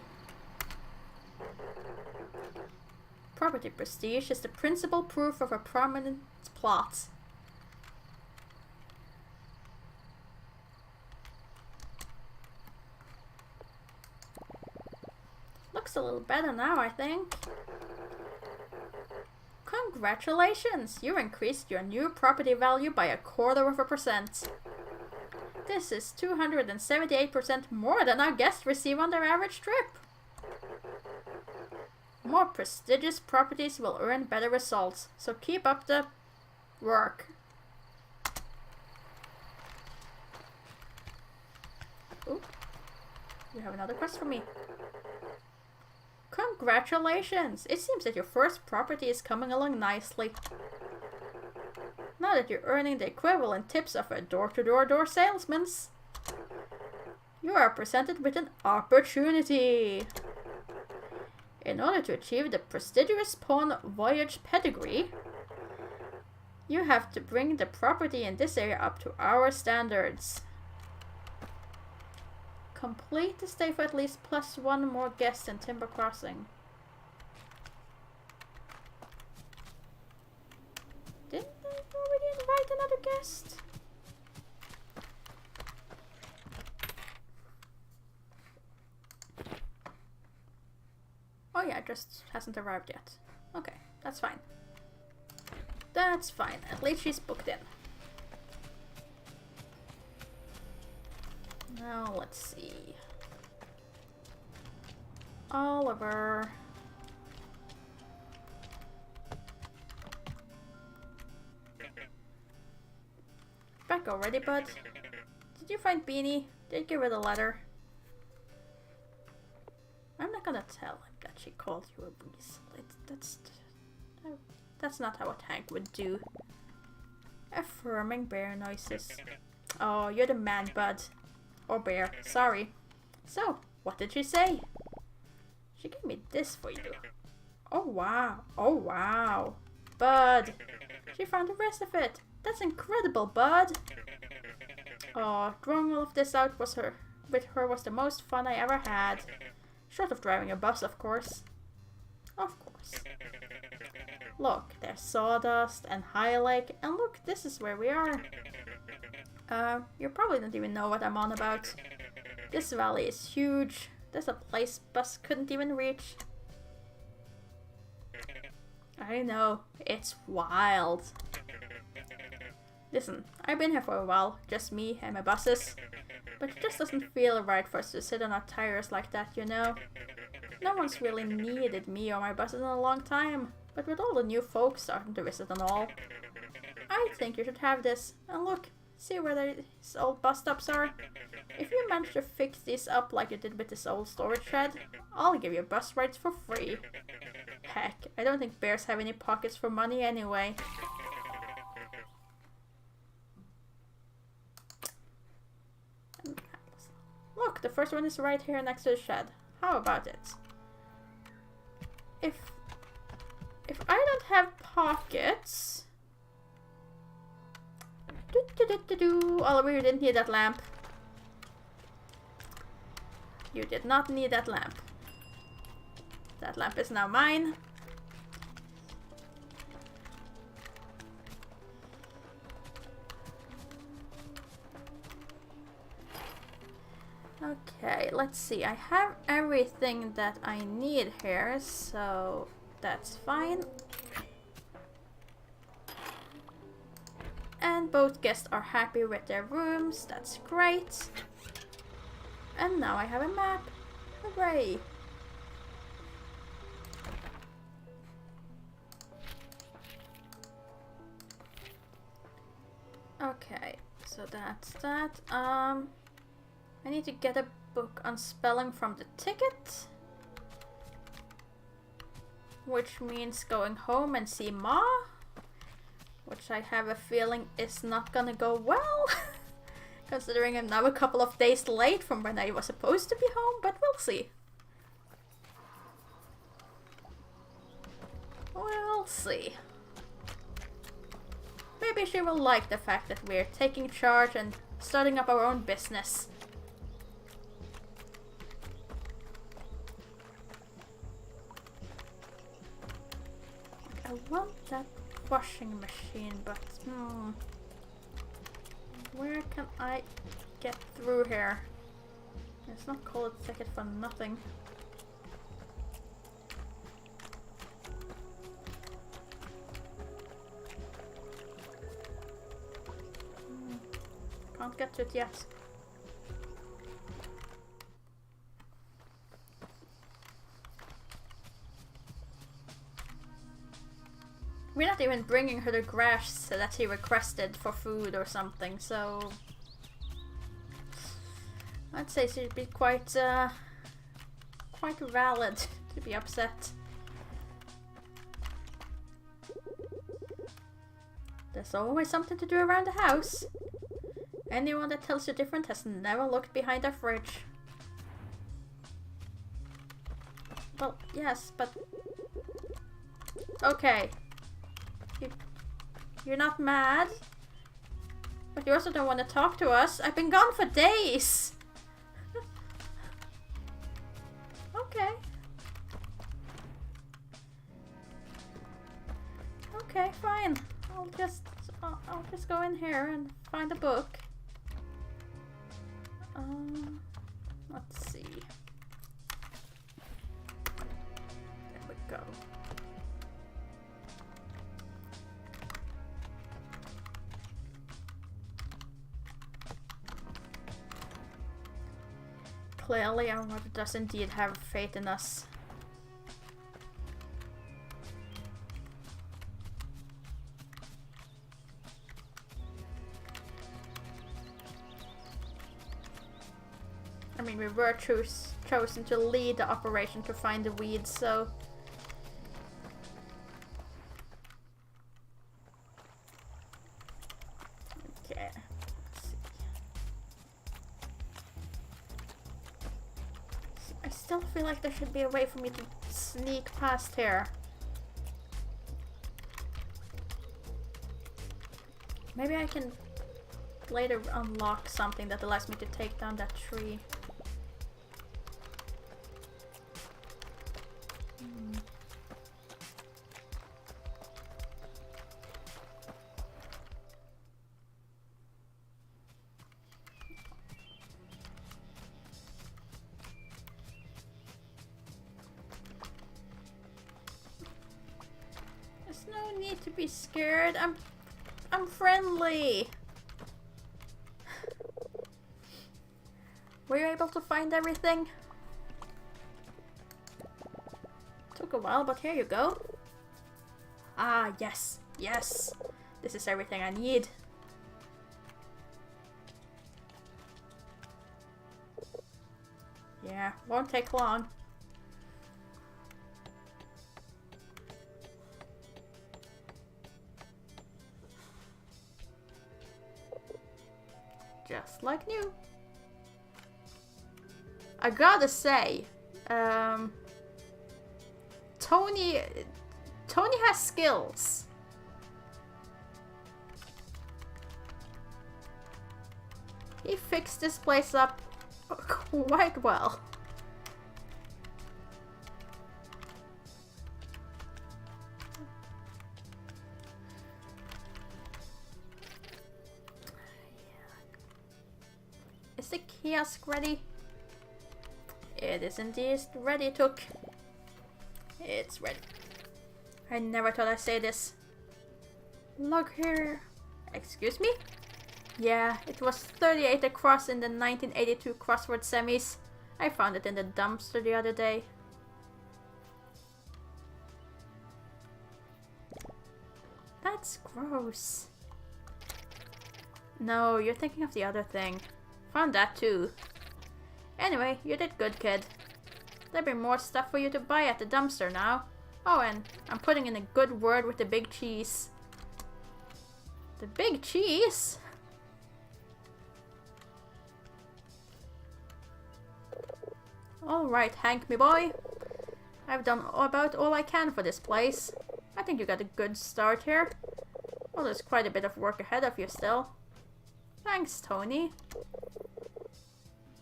Property prestige is the principal proof of a prominent plot. Looks a little better now, I think. Congratulations! You increased your new property value by 0.25%. This is 278% more than our guests receive on their average trip. More prestigious properties will earn better results, so keep up the work. Ooh, you have another quest for me. Congratulations! It seems that your first property is coming along nicely. Now that you're earning the equivalent tips of a door salesman's, you are presented with an opportunity. In order to achieve the prestigious pawn voyage pedigree, you have to bring the property in this area up to our standards. Complete the stay for at least +1 more guests in Timber Crossing. Didn't I already invite another guest? Oh yeah, it just hasn't arrived yet. Okay, that's fine. That's fine. At least she's booked in. Now let's see. Oliver. Back already, bud? Did you find Beanie? Did you give her the letter? I'm not gonna tell him that she called you a weasel. That's not how a tank would do. Affirming bear noises. Oh, you're the man, bud. Or bear, sorry. So, what did she say? She gave me this for you. Oh wow, oh wow. Bud, she found the rest of it. That's incredible, bud. Oh, drawing all of this out with her was the most fun I ever had. Short of driving a bus, of course. Of course. Look, there's Sawdust and High Lake, and look, this is where we are. You probably don't even know what I'm on about. This valley is huge. There's a place bus couldn't even reach. I know, it's wild. Listen, I've been here for a while, just me and my buses. But it just doesn't feel right for us to sit on our tires like that, you know? No one's really needed me or my buses in a long time, but with all the new folks starting to visit and all, I think you should have this. And look, see where these old bus stops are? If you manage to fix these up like you did with this old storage shed, I'll give you bus rides for free. Heck, I don't think bears have any pockets for money anyway. Look, the first one is right here next to the shed. How about it? If I don't have pockets... Oliver, you didn't need that lamp. You did not need that lamp. That lamp is now mine. Okay, let's see. I have everything that I need here, so that's fine. And both guests are happy with their rooms. That's great. And now I have a map. Hooray! Okay, so that's that. I need to get a book on spelling from the ticket. Which means going home and see Ma. Which I have a feeling is not gonna go well. Considering I'm now a couple of days late from when I was supposed to be home, but we'll see. We'll see. Maybe she will like the fact that we're taking charge and starting up our own business. I want that washing machine, but where can I get through here? It's not called a ticket for nothing. Can't get to it yet. We're not even bringing her the grass that he requested for food or something, so I'd say she'd be quite valid to be upset. There's always something to do around the house. Anyone that tells you different has never looked behind their fridge. Well, yes, but okay. You're not mad, but you also don't want to talk to us. I've been gone for days. Okay. Okay, fine. I'll just go in here and find a book. Let's see. There we go. Clearly, our mother does indeed have faith in us. I mean, we were chosen to lead the operation to find the weeds, so... Okay, let's see. I still feel like there should be a way for me to sneak past here. Maybe I can later unlock something that allows me to take down that tree. There's no need to be scared. I'm friendly. Were you able to find everything? Took a while, but here you go. Ah, yes, yes. This is everything I need. Yeah, won't take long. Just like new. I gotta say, Tony has skills. He fixed this place up quite well. Is the kiosk ready? It is indeed ready, Took. It's ready. I never thought I'd say this. Look here. Excuse me? Yeah, it was 38 across in the 1982 crossword semis. I found it in the dumpster the other day. That's gross. No, you're thinking of the other thing. Found that too. Anyway, you did good, kid. There'll be more stuff for you to buy at the dumpster now. Oh, and I'm putting in a good word with the big cheese. The big cheese? Alright, Hank, me boy. I've done about all I can for this place. I think you got a good start here. Well, there's quite a bit of work ahead of you still. Thanks, Tony.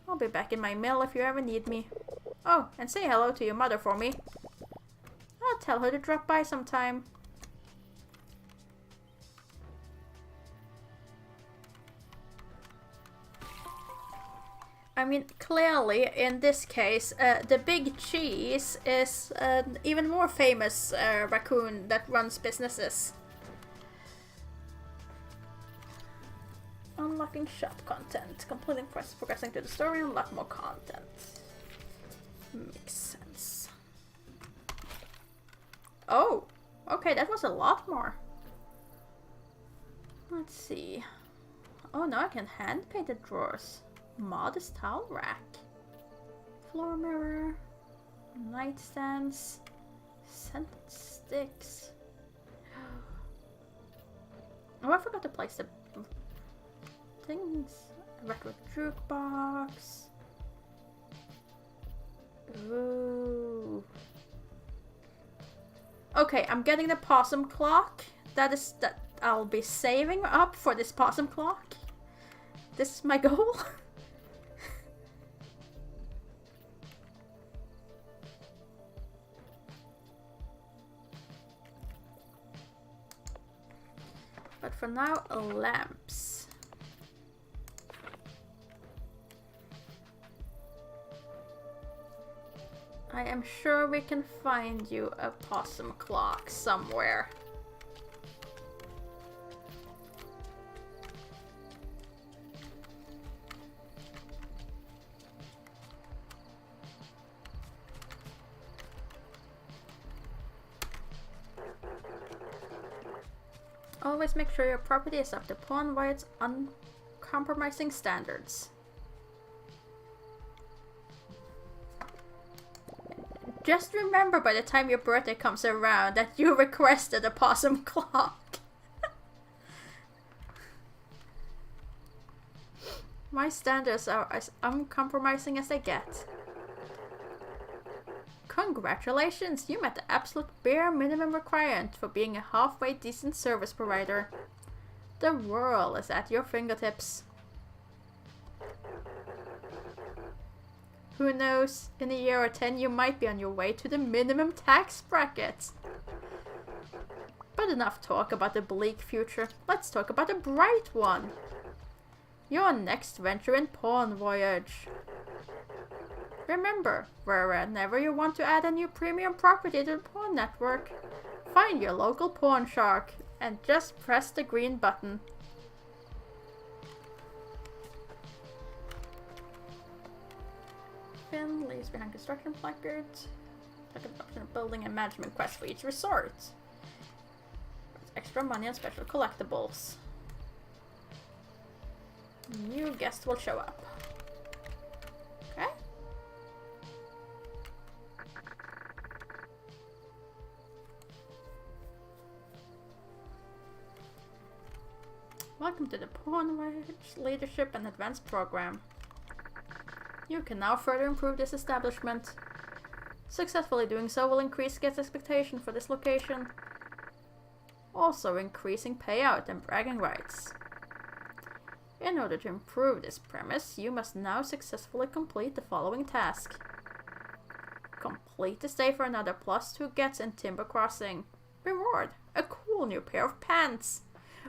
I'll be back in my mill if you ever need me. Oh, and say hello to your mother for me. I'll tell her to drop by sometime. I mean, clearly, in this case, the Big Cheese is an even more famous raccoon that runs businesses. Unlocking shop content. Completing quests, progressing to the story, and unlock more content. Makes sense. Oh! Okay, that was a lot more. Let's see. Oh, now I can hand paint the drawers. Modest towel rack. Floor mirror. Nightstands. Scented sticks. Oh, I forgot to place the things. Retro jukebox. Ooh. Okay, I'm getting the possum clock. That I'll be saving up for this possum clock. This is my goal. But for now, lamps. I am sure we can find you a possum clock somewhere. Always make sure your property is up to pawn by its uncompromising standards. Just remember by the time your birthday comes around that you requested a possum clock. My standards are as uncompromising as they get. Congratulations, you met the absolute bare minimum requirement for being a halfway decent service provider. The world is at your fingertips. Who knows, in a year or 10 you might be on your way to the minimum tax bracket. But enough talk about the bleak future, let's talk about the bright one. Your next venture in Pawn Voyage. Remember, whenever you want to add a new premium property to the pawn network, find your local pawn shark and just press the green button. Finn leaves behind construction placards. Like an option of building and management quest for each resort. With extra money and special collectibles. New guest will show up. Okay. Welcome to the Pawn Voyage Leadership and Advanced Program. You can now further improve this establishment. Successfully doing so will increase guest expectation for this location, also increasing payout and bragging rights. In order to improve this premise, you must now successfully complete the following task. Complete the stay for another +2 gets in Timber Crossing. Reward: a cool new pair of pants.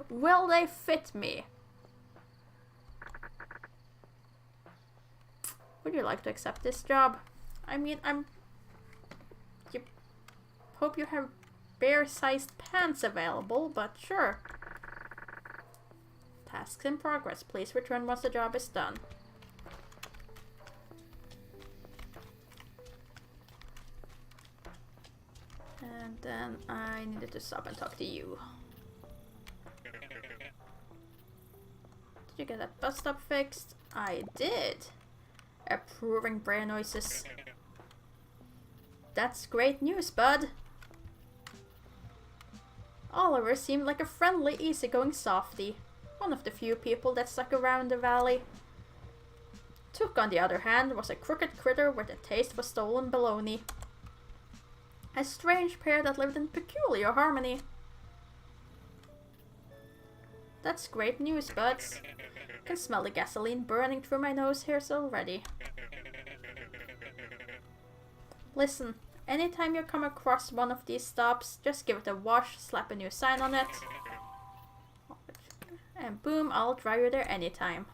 Will they fit me? Would you like to accept this job? I mean, you hope you have bear-sized pants available, but sure. Tasks in progress. Please return once the job is done. And then I needed to stop and talk to you. Did you get that bus stop fixed? I did. Approving brain noises. That's great news, bud. Oliver seemed like a friendly, easygoing softy. One of the few people that stuck around the valley. Took, on the other hand, was a crooked critter with a taste for stolen baloney. A strange pair that lived in peculiar harmony. That's great news, buds. I can smell the gasoline burning through my nose hairs already. Listen, anytime you come across one of these stops, just give it a wash, slap a new sign on it, and boom, I'll drive you there anytime.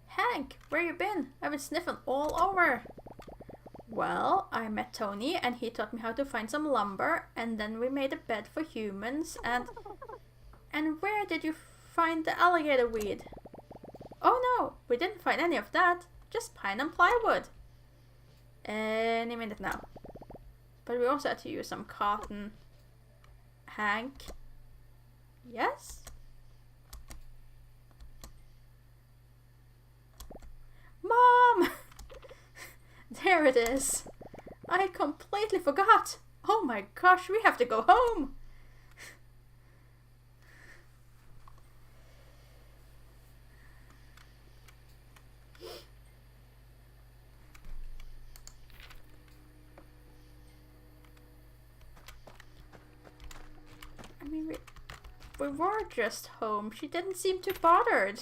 Hank, where you been? I've been sniffing all over. Well, I met Tony and he taught me how to find some lumber, and then we made a bed for humans, and where did you find the alligator weed? Oh no, we didn't find any of that, just pine and plywood. Any minute now. But we also had to use some cotton. Hank? Yes? Mom! There it is. I completely forgot. Oh my gosh, we have to go home. I mean, we were just home. She didn't seem too bothered.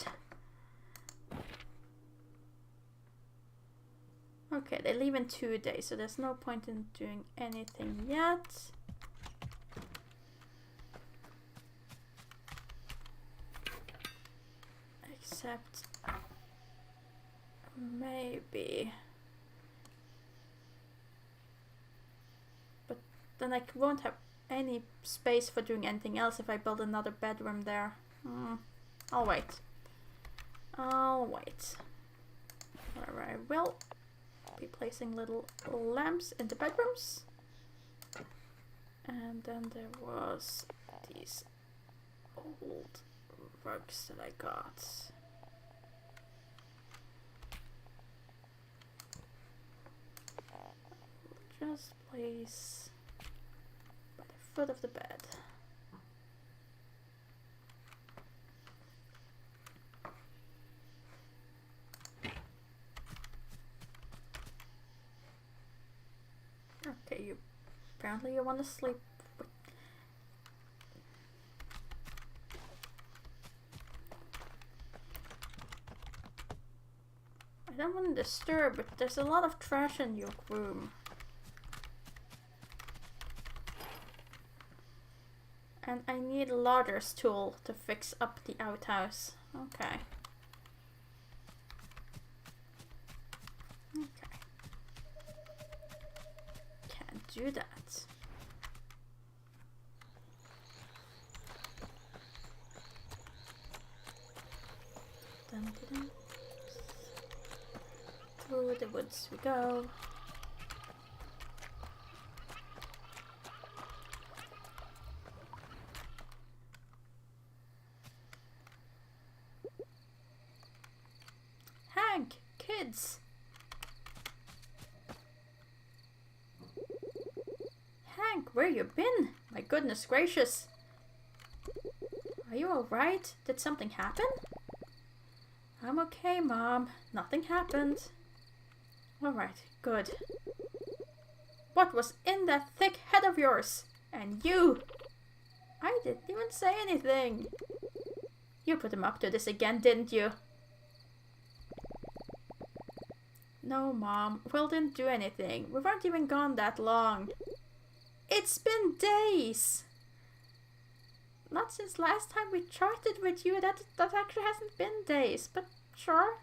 Okay, they leave in 2 days, so there's no point in doing anything yet. Except maybe. But then I won't have any space for doing anything else if I build another bedroom there. I'll wait. I'll wait. Or I will be placing little lamps in the bedrooms. And then there was these old rugs that I got. Just place by the foot of the bed. Okay, apparently you want to sleep. I don't want to disturb, but there's a lot of trash in your room. And I need a loader's tool to fix up the outhouse. Okay. Okay. Can't do that. Dun, dun, dun. Through the woods we go. Hank, kids. Hank, where you been? My goodness gracious. Are you alright? Did something happen? I'm okay, Mom. Nothing happened. Alright, good. What was in that thick head of yours? And you? I didn't even say anything. You put him up to this again, didn't you? No, Mom. Will didn't do anything. We weren't even gone that long. It's been days. Not since last time we charted with you. That actually hasn't been days, but sure.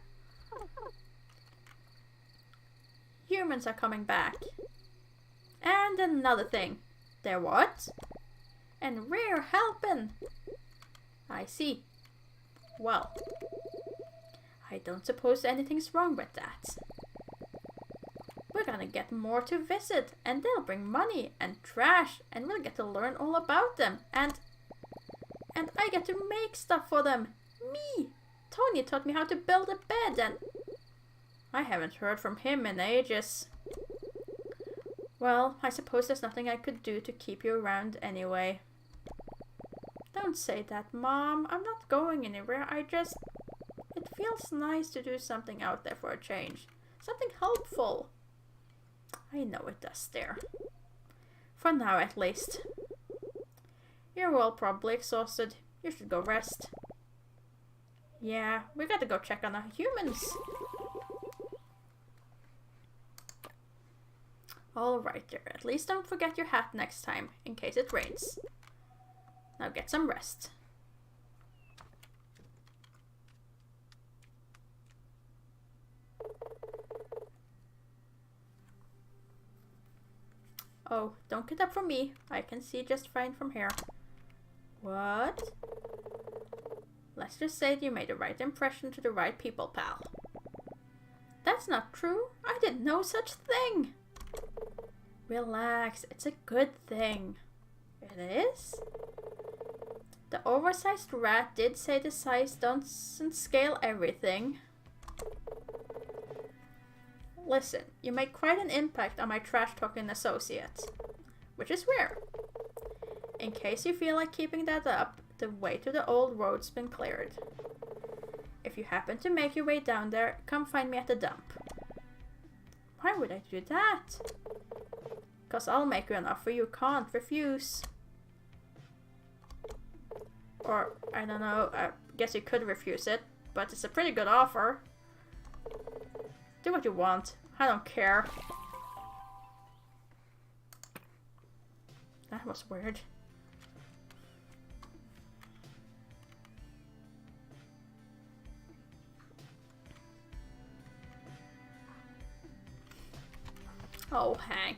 Humans are coming back. And another thing. They're what? And we're helping. I see. Well, I don't suppose anything's wrong with that. We're gonna get more to visit, and they'll bring money and trash, and we'll get to learn all about them, and I get to make stuff for them. Me! Tony taught me how to build a bed, and I haven't heard from him in ages. Well, I suppose there's nothing I could do to keep you around anyway. Don't say that, Mom. I'm not going anywhere. It feels nice to do something out there for a change. Something helpful. I know it does, dear. For now, at least. You're all probably exhausted. You should go rest. Yeah, we gotta go check on our humans. Alright, dear. At least don't forget your hat next time, in case it rains. Now get some rest. Oh, don't get up for me. I can see just fine from here. What? Let's just say you made the right impression to the right people, pal. That's not true. I did no such thing. Relax. It's a good thing. It is? The oversized rat did say the size doesn't scale everything. Listen, you make quite an impact on my trash-talking associates, which is rare. In case you feel like keeping that up, the way to the old road's been cleared. If you happen to make your way down there, come find me at the dump. Why would I do that? 'Cause I'll make you an offer you can't refuse. Or, I don't know, I guess you could refuse it, but it's a pretty good offer. Do what you want. I don't care. That was weird. Oh, Hank.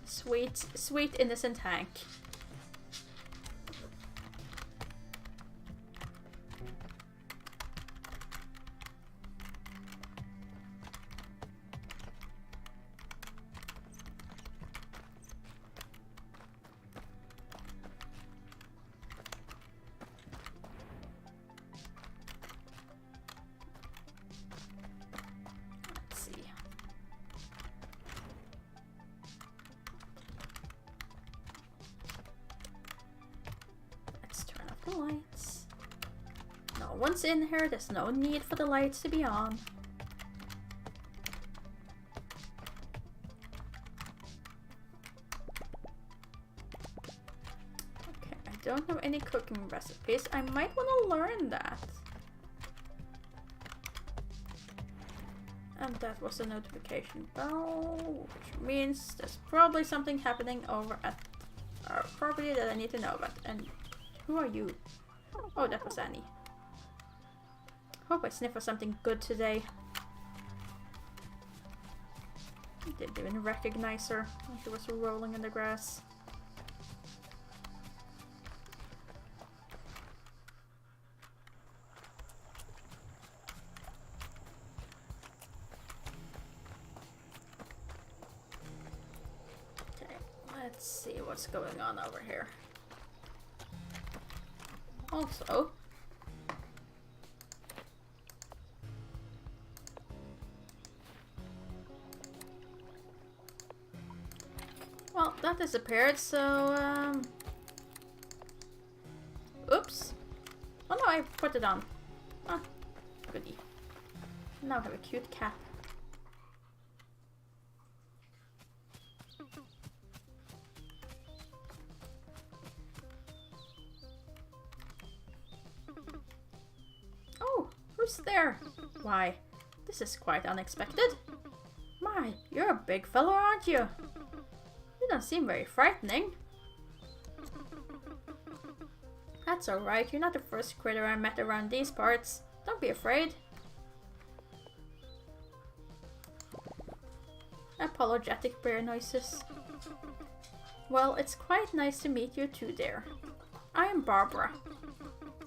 Sweet, sweet innocent Hank. The lights. No one's in here. There's no need for the lights to be on. Okay, I don't know any cooking recipes. I might want to learn that. And that was a notification bell, which means there's probably something happening over at our property that I need to know about. And who are you? Oh, that was Annie. Hope I sniff for something good today. I didn't even recognize her when she was rolling in the grass. Okay, let's see what's going on over here. Also, well, that disappeared, so, oops. Oh no, I put it on. Ah, goodie. Now I have a cute cap. Who's there? Why, this is quite unexpected. My, you're a big fellow, aren't you? You don't seem very frightening. That's alright, you're not the first critter I met around these parts. Don't be afraid. Apologetic bear noises. Well, it's quite nice to meet you too, dear. I am Barbara.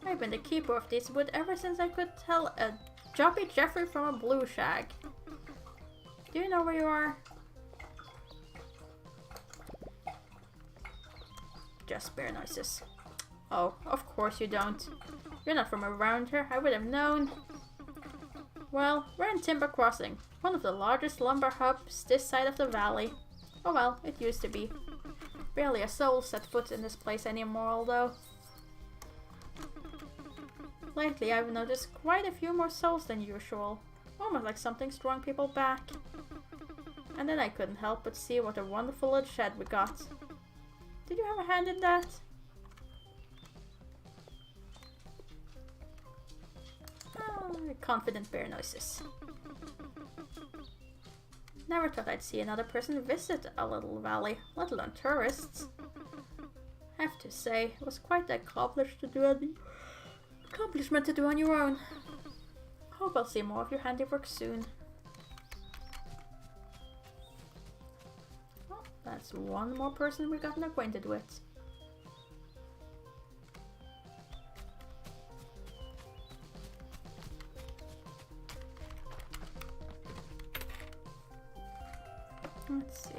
I've been the keeper of this wood ever since I could tell a Joppy Jeffrey from a blue shag. Do you know where you are? Just bear noises. Oh, of course you don't. You're not from around here, I would have known. Well, we're in Timber Crossing, one of the largest lumber hubs this side of the valley. Oh well, it used to be. Barely a soul set foot in this place anymore, although. Lately, I've noticed quite a few more souls than usual. Almost like something's drawing people back. And then I couldn't help but see what a wonderful little shed we got. Did you have a hand in that? Oh, confident bear noises. Never thought I'd see another person visit a little valley, let alone tourists. Have to say, it was quite the accomplishment to do on your own. Hope I'll see more of your handiwork soon. Well, that's one more person we've gotten acquainted with. Let's see.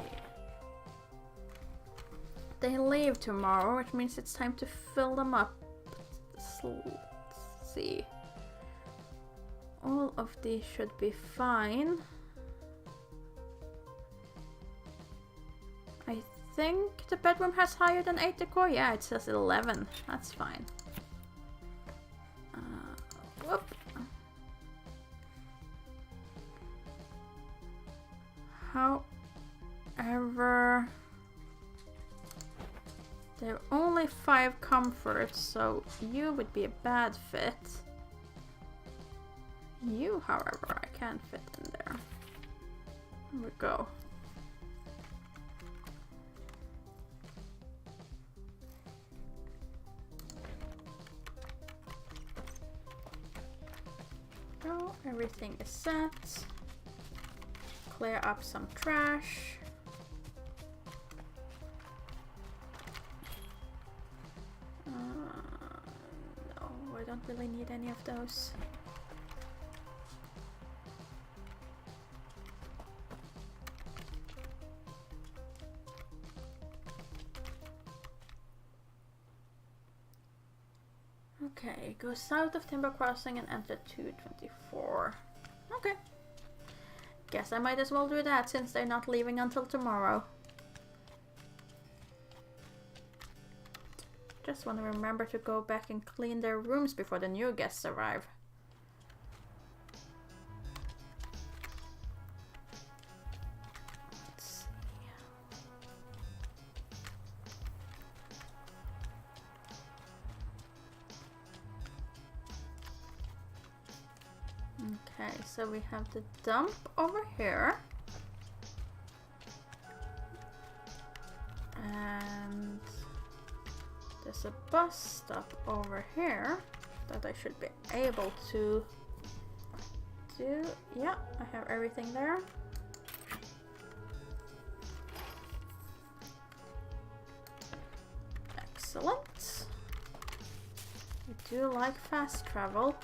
They leave tomorrow, which means it's time to fill them up. Let's see. All of these should be fine. I think the bedroom has higher than 8 decor. Yeah, it says 11. That's fine. Whoop. However, there are only 5 comforts, so you would be a bad fit. You, however, I can't fit in there. There we go. So everything is set. Clear up some trash. No, I don't really need any of those. Okay, go south of Timber Crossing and enter 224. Okay. Guess I might as well do that since they're not leaving until tomorrow. Just want to remember to go back and clean their rooms before the new guests arrive. Let's see. Okay, so we have the dump over here. And there's a bus stop over here that I should be able to do. Yeah, I have everything there. Excellent. I do like fast travel.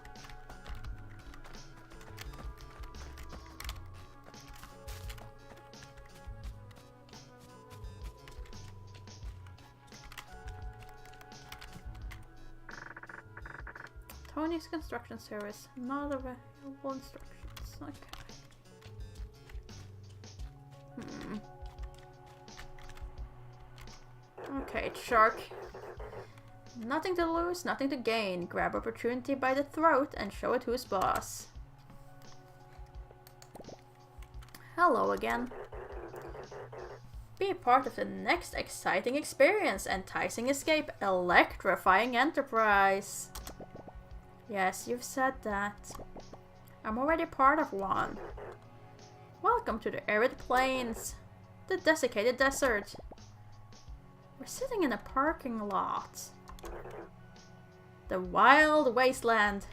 Tony's construction service, not available instructions. Okay. Okay, shark. Nothing to lose, nothing to gain. Grab opportunity by the throat and show it who's boss. Hello again. Be part of the next exciting experience, enticing escape, electrifying enterprise. Yes, you've said that. I'm already part of one. Welcome to the arid plains, the desiccated desert. We're sitting in a parking lot. The wild wasteland.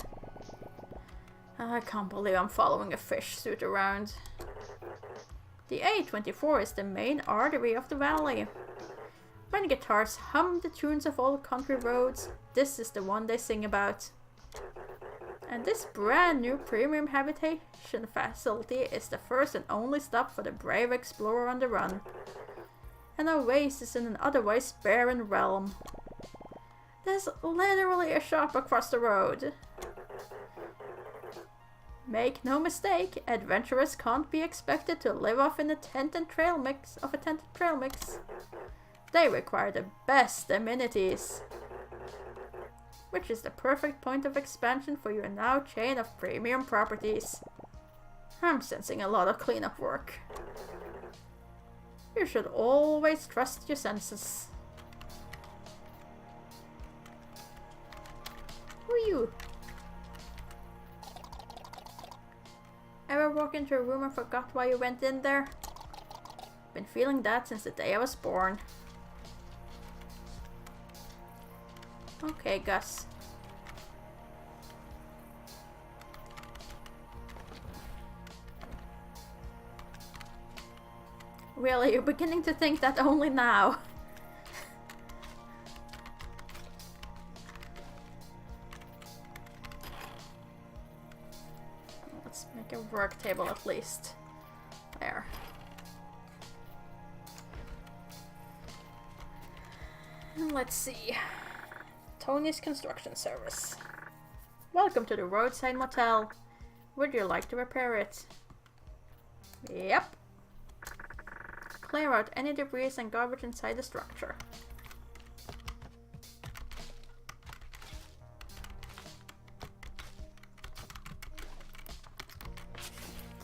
I can't believe I'm following a fish suit around. The A24 is the main artery of the valley. When guitars hum the tunes of old country roads, this is the one they sing about. And this brand new premium habitation facility is the first and only stop for the brave explorer on the run. An oasis in an otherwise barren realm. There's literally a shop across the road. Make no mistake, adventurers can't be expected to live off in a tent and trail mix. They require the best amenities. which is the perfect point of expansion for your now chain of premium properties. I'm sensing a lot of cleanup work. You should always trust your senses. Who are you? Ever walk into a room and forgot why you went in there? Been feeling that since the day I was born. Okay, Gus. Really, you're beginning to think that only now. Let's make a work table at least. There. And let's see. Tony's Construction Service. Welcome to the roadside motel. Would you like to repair it? Yep. Clear out any debris and garbage inside the structure.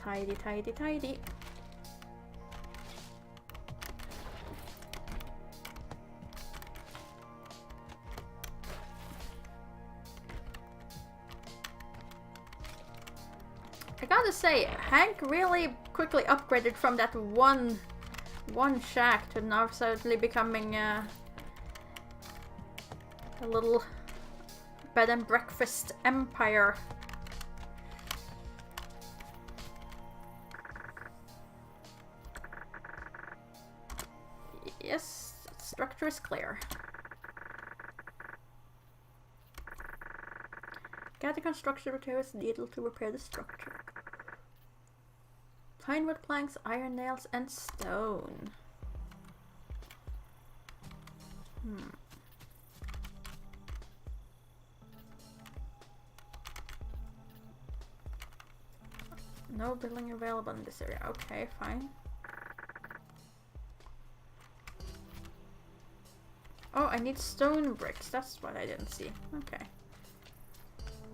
Tidy, tidy, tidy. I gotta say, Hank really quickly upgraded from that one shack to now suddenly becoming a little bed and breakfast empire. Yes, the structure is clear. Gather construction materials needed to repair the structure. Pine wood planks, iron nails, and stone. No building available in this area. Okay, fine. Oh, I need stone bricks. That's what I didn't see. Okay.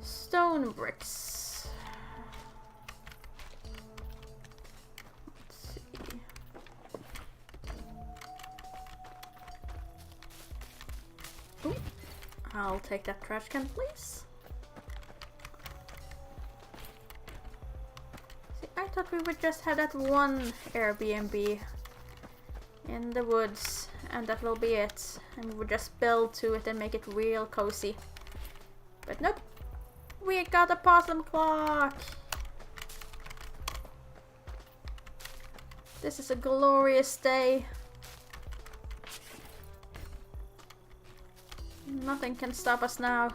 Stone bricks. Let's see. Ooh. I'll take that trash can, please. See, I thought we would just have that one Airbnb in the woods, and that will be it. And we would just build to it and make it real cozy. But nope. We got a possum clock! This is a glorious day. Nothing can stop us now.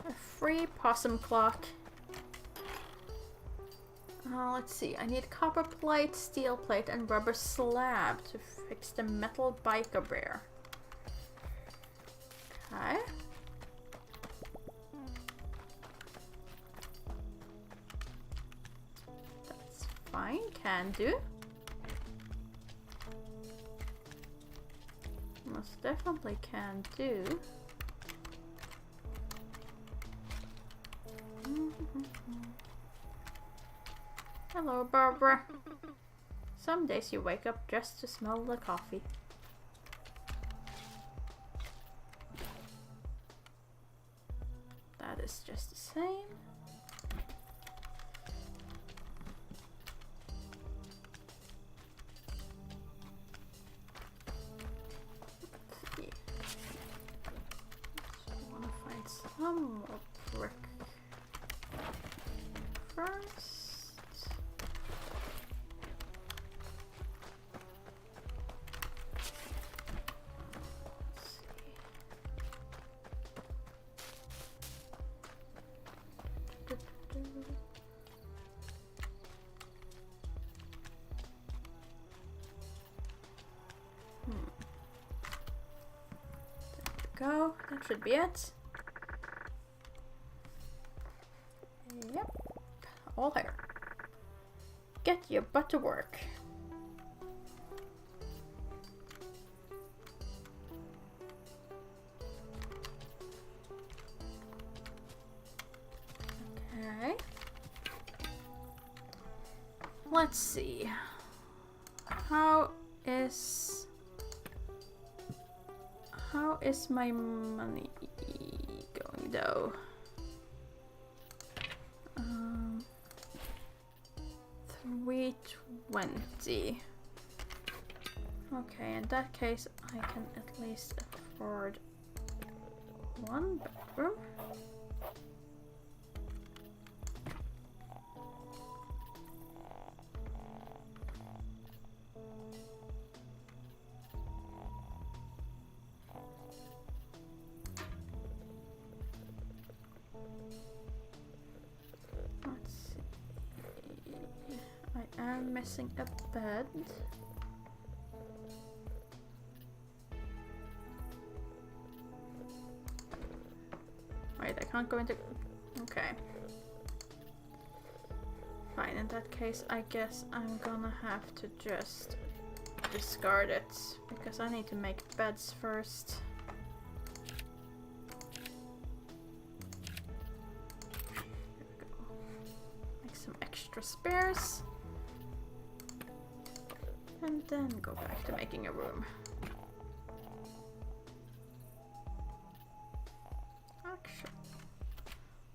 A free possum clock. Let's see, I need copper plate, steel plate, and rubber slab to fix the metal biker bear. Okay. That's fine, can do. Most definitely can do. Hello, Barbara. Some days you wake up just to smell the coffee. That is just the same. Let's see. I want to find some more brick first. Go. That should be it. Yep. All here. Get your butt to work. Okay. Let's see. How is my money going though? 320. Okay, in that case I can at least afford one bedroom. Let's see. I am missing a bed. Wait, I can't go into... Okay. Fine, in that case, I guess I'm gonna have to just discard it, because I need to make beds first. There we go. Make some extra spares. And then go back to making a room. Actually,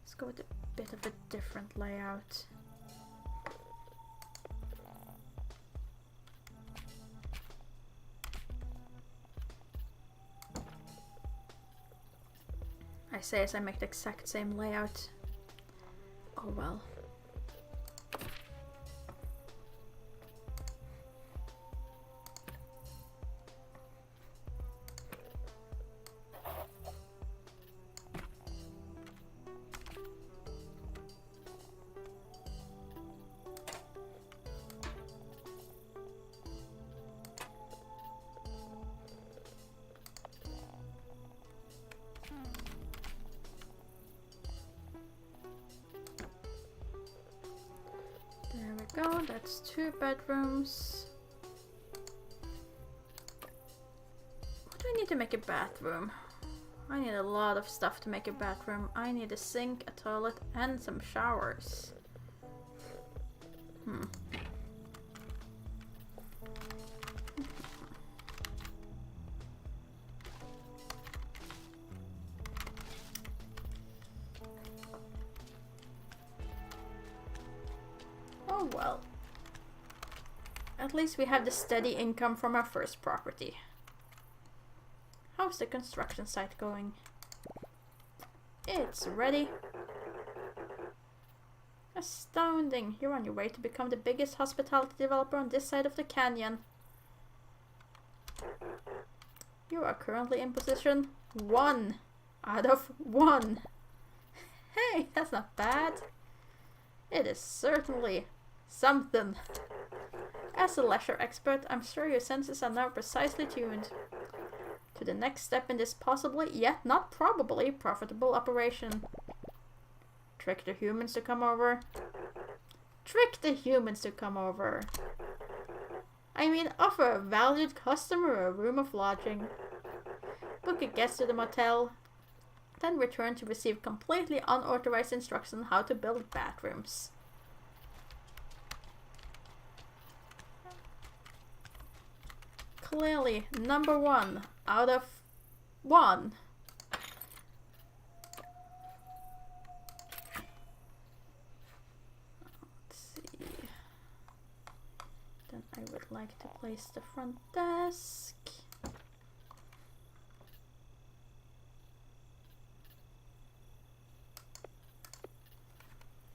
let's go with a bit of a different layout. I say as I make the exact same layout. Oh well. There we go, that's 2 bedrooms. What do I need to make a bathroom? I need a lot of stuff to make a bathroom. I need a sink, a toilet, and some showers. Oh well. At least we have the steady income from our first property. How's the construction site going? It's ready. Astounding! You're on your way to become the biggest hospitality developer on this side of the canyon. You are currently in position 1 out of 1. Hey, that's not bad. It is certainly something. As a leisure expert, I'm sure your senses are now precisely tuned to the next step in this possibly, yet not probably, profitable operation. Trick the humans to come over. Trick the humans to come over. I mean, offer a valued customer a room of lodging. Book a guest to the motel. Then return to receive completely unauthorized instructions on how to build bathrooms. Clearly, number 1 out of 1. Let's see. Then I would like to place the front desk.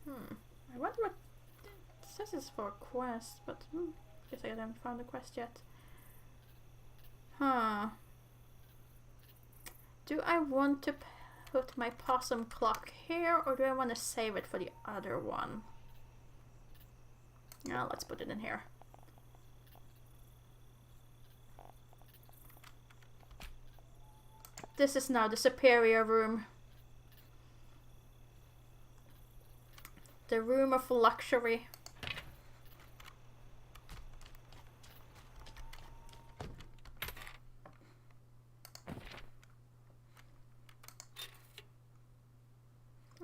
I wonder what it says it's for a quest, but guess I haven't found a quest yet. Huh. Do I want to put my possum clock here, or do I want to save it for the other one? Yeah, let's put it in here. This is now the superior room. The room of luxury.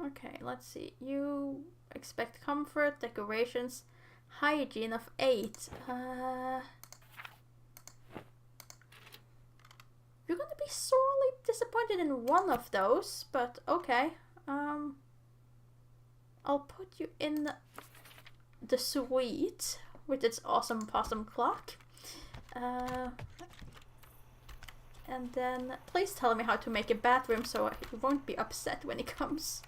Okay, let's see. You expect comfort, decorations, hygiene of 8. You're gonna be sorely disappointed in one of those, but okay. I'll put you in the suite with its awesome possum clock. And then please tell me how to make a bathroom so he won't be upset when he comes.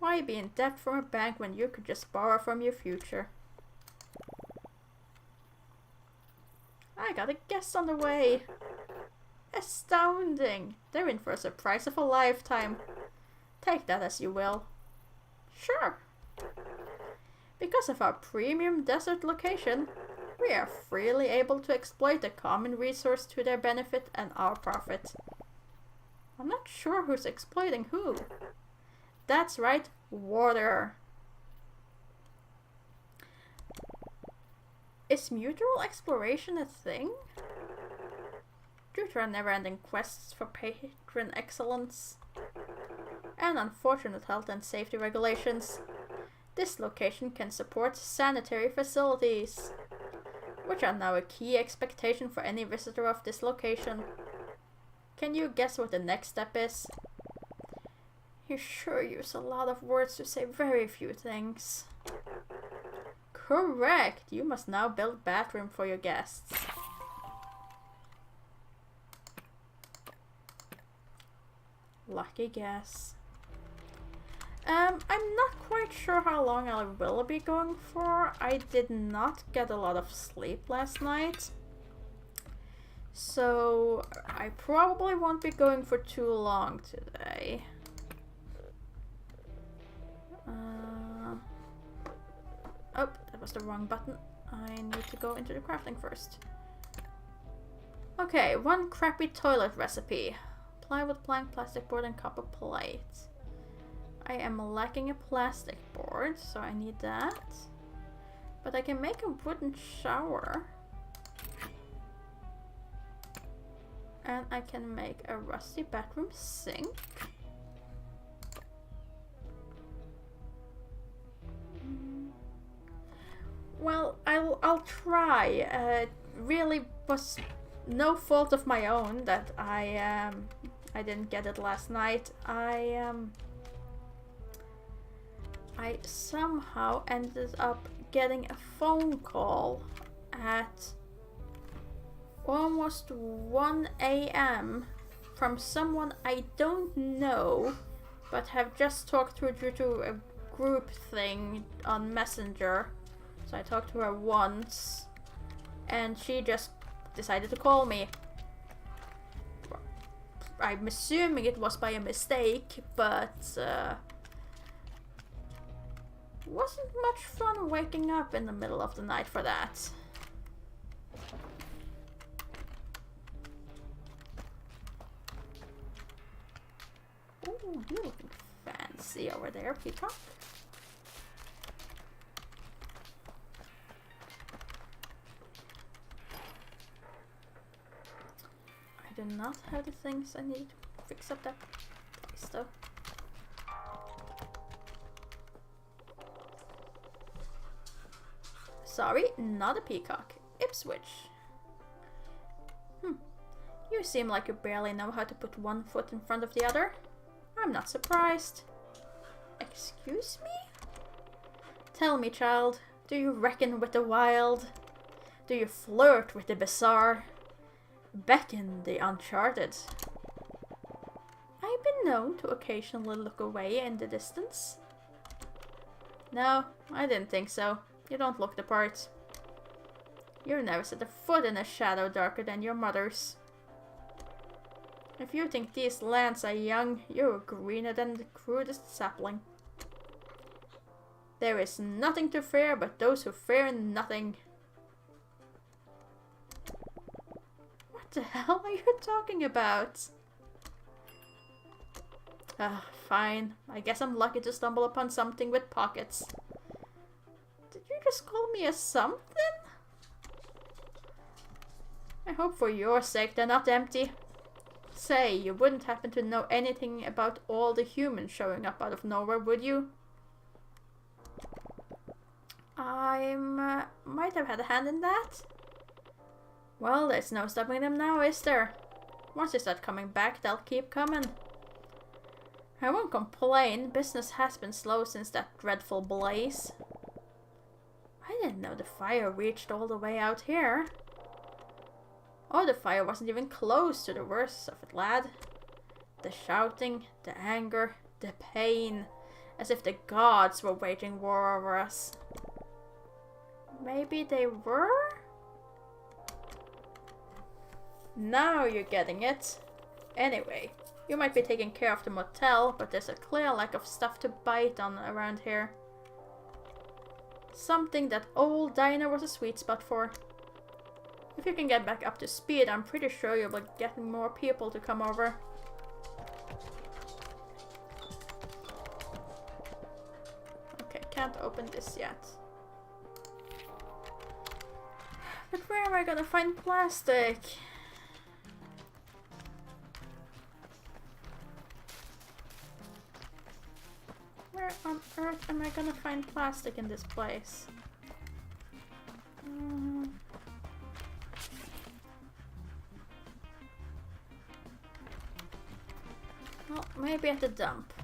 Why be in debt from a bank when you could just borrow from your future? I got a guest on the way. Astounding! They're in for a surprise of a lifetime. Take that as you will. Sure. Because of our premium desert location, we are freely able to exploit a common resource to their benefit and our profit. I'm not sure who's exploiting who. That's right, water. Is mutual exploration a thing? Due to our never-ending quests for patron excellence and unfortunate health and safety regulations, this location can support sanitary facilities, which are now a key expectation for any visitor of this location. Can you guess what the next step is? You sure use a lot of words to say very few things. Correct! You must now build bathroom for your guests. Lucky guess. I'm not quite sure how long I will be going for. I did not get a lot of sleep last night. So I probably won't be going for too long today. Oh, that was the wrong button. I need to go into the crafting first. Okay, 1 crappy toilet recipe. Plywood plank, plastic board, and copper plate. I am lacking a plastic board, so I need that. But I can make a wooden shower. And I can make a rusty bathroom sink. Well, I'll try. It really was no fault of my own that I didn't get it last night. I somehow ended up getting a phone call at almost 1 a.m. from someone I don't know, but have just talked to due to a group thing on Messenger. So I talked to her once, and she just decided to call me. I'm assuming it was by a mistake, but wasn't much fun waking up in the middle of the night for that. Ooh, you're looking fancy over there, Peacock. I do not have the things I need to fix up that place though. Sorry, not a peacock. Ipswich. You seem like you barely know how to put one foot in front of the other. I'm not surprised. Excuse me? Tell me, child, do you reckon with the wild? Do you flirt with the bizarre? Beckon the uncharted? I've been known to occasionally look away in the distance. No, I didn't think so. You don't look the part. You've never set a foot in a shadow darker than your mother's. If you think these lands are young, you're greener than the crudest sapling. There is nothing to fear but those who fear nothing. What the hell are you talking about? Fine. I guess I'm lucky to stumble upon something with pockets. Did you just call me a something? I hope for your sake they're not empty. Say, you wouldn't happen to know anything about all the humans showing up out of nowhere, would you? I might have had a hand in that. Well, there's no stopping them now, is there? Once they start coming back, they'll keep coming. I won't complain. Business has been slow since that dreadful blaze. I didn't know the fire reached all the way out here. Oh, the fire wasn't even close to the worst of it, lad. The shouting, the anger, the pain. As if the gods were waging war over us. Maybe they were? Now you're getting it. Anyway, you might be taking care of the motel, but there's a clear lack of stuff to bite on around here. Something that old Dinah was a sweet spot for. If you can get back up to speed, I'm pretty sure you'll be getting more people to come over. Okay, can't open this yet. But where am I gonna find plastic? Where on earth am I gonna find plastic in this place? Well, maybe at the dump.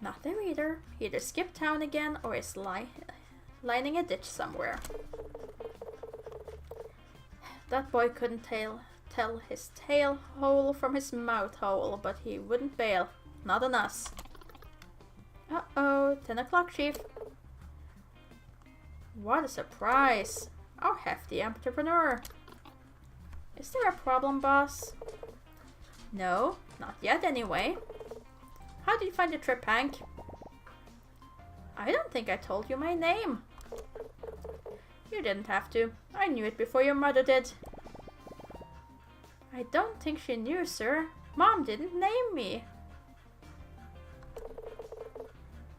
Not there either. He either skipped town again or is lining a ditch somewhere. That boy couldn't tell his tail hole from his mouth hole, but he wouldn't bail. Not on us. Uh-oh, 10 o'clock, Chief. What a surprise. Our hefty entrepreneur. Is there a problem, boss? No, not yet anyway. How did you find the trip, Hank? I don't think I told you my name. You didn't have to. I knew it before your mother did. I don't think she knew, sir. Mom didn't name me.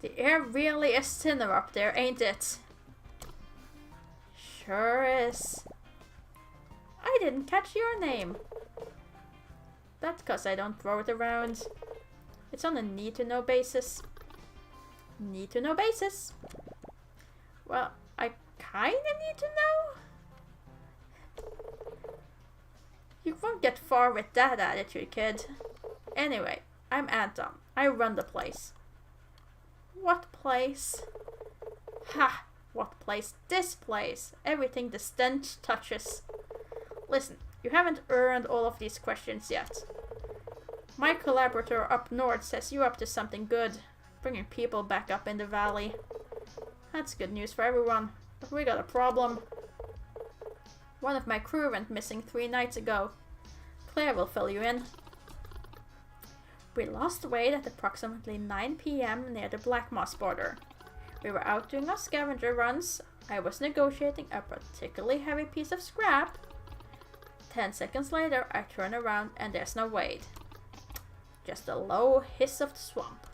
The air really is thinner up there, ain't it? Sure is. I didn't catch your name. That's 'cause I don't throw it around. It's on a need-to-know basis. Need-to-know basis. Well, I kinda need to know. You won't get far with that attitude, kid. Anyway, I'm Anton. I run the place. What place? Ha! What place? This place. Everything the stench touches. Listen, you haven't earned all of these questions yet. My collaborator up north says you're up to something good, bringing people back up in the valley. That's good news for everyone, but we got a problem. One of my crew went missing 3 nights ago. Claire will fill you in. We lost weight at approximately 9 p.m. near the Black Moss border. We were out doing our scavenger runs. I was negotiating a particularly heavy piece of scrap. 10 seconds later, I turn around and there's no Wade. Just a low hiss of the swamp.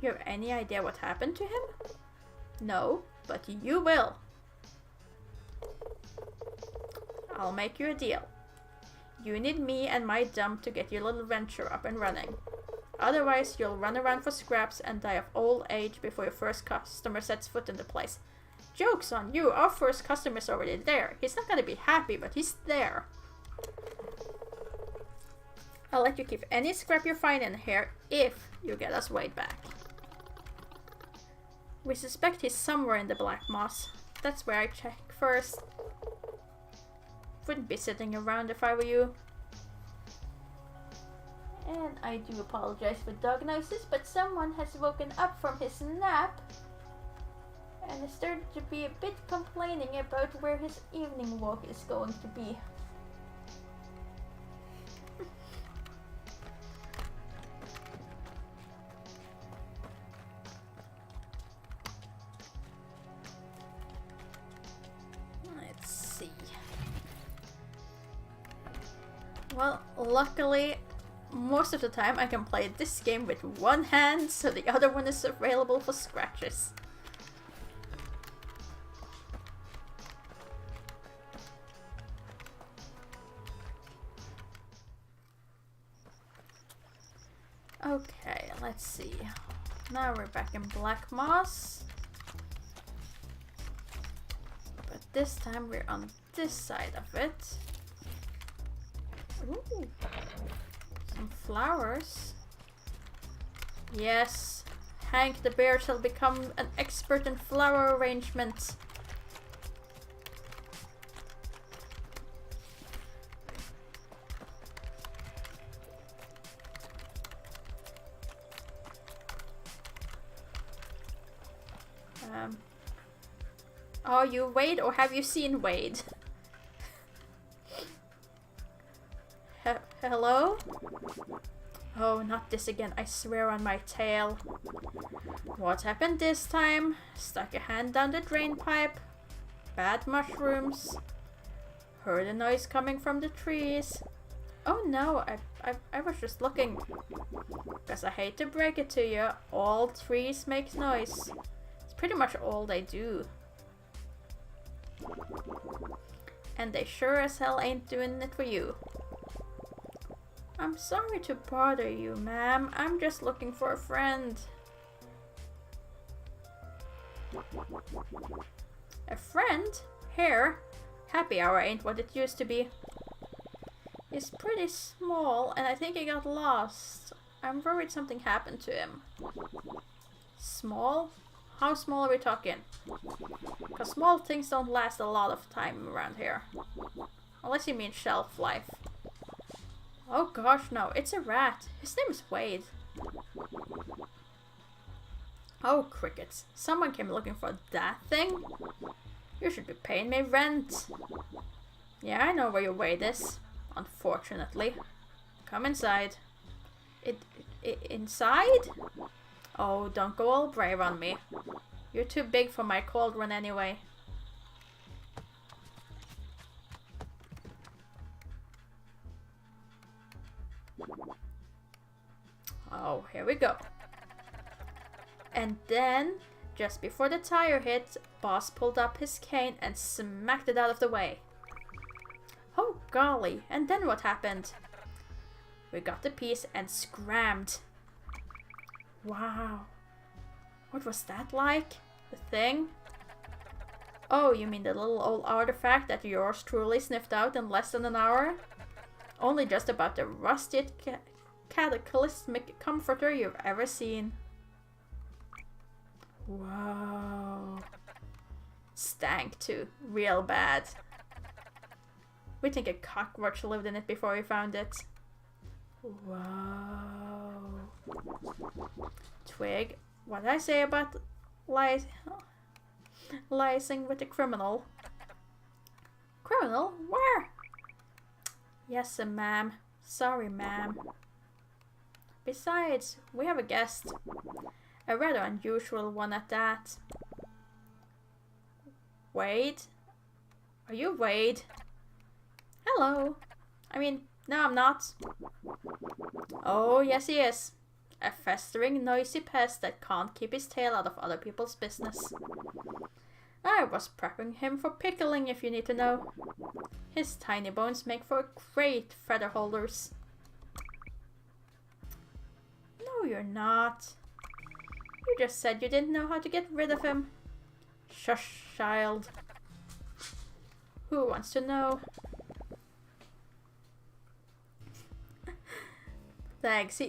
You have any idea what happened to him? No, but you will. I'll make you a deal. You need me and my dump to get your little venture up and running. Otherwise, you'll run around for scraps and die of old age before your first customer sets foot in the place. Joke's on you, our first customer's already there. He's not gonna be happy, but he's there. I'll let you keep any scrap you find in here if you get us Wade back. We suspect he's somewhere in the Black Moss. That's where I check first. Wouldn't be sitting around if I were you. And I do apologize for dog noises, but someone has woken up from his nap and is starting to be a bit complaining about where his evening walk is going to be. Let's see. Well, luckily, most of the time I can play this game with one hand, so the other one is available for scratches. Okay, let's see. Now we're back in Black Moss. But this time we're on this side of it. Ooh. Some flowers. Yes. Hank the bear shall become an expert in flower arrangement. Are you Wade or have you seen Wade? Hello? Oh, not this again, I swear on my tail. What happened this time? Stuck a hand down the drain pipe. Bad mushrooms. Heard a noise coming from the trees. Oh no, I was just looking. Because I hate to break it to you, all trees make noise. It's pretty much all they do. And they sure as hell ain't doing it for you. I'm sorry to bother you, ma'am. I'm just looking for a friend. A friend? Here? Happy hour ain't what it used to be. He's pretty small and I think he got lost. I'm worried something happened to him. Small? How small are we talking? Because small things don't last a lot of time around here. Unless you mean shelf life. Oh gosh, no, it's a rat. His name is Wade. Oh, crickets. Someone came looking for that thing? You should be paying me rent. Yeah, I know where your Wade is. Unfortunately. Come inside. Inside? Oh, don't go all brave on me. You're too big for my cold one anyway. Oh, here we go. And then, just before the tire hit, Boss pulled up his cane and smacked it out of the way. Oh golly, and then what happened? We got the piece and scrammed. Wow. What was that like? The thing? Oh, you mean the little old artifact that yours truly sniffed out in less than an hour? Only just about the rustiest cataclysmic comforter you've ever seen. Whoa. Stank too. Real bad. We think a cockroach lived in it before we found it. Whoa. Twig, what did I say about liaising with the criminal? Criminal? Where? Yes, ma'am. Sorry, ma'am. Besides, we have a guest. A rather unusual one at that. Wade? Are you Wade? Hello. I mean, no, I'm not. Oh, yes, he is. A festering, noisy pest that can't keep his tail out of other people's business. I was prepping him for pickling, if you need to know. His tiny bones make for great feather holders. No, you're not. You just said you didn't know how to get rid of him. Shush, child. Who wants to know? Thanks.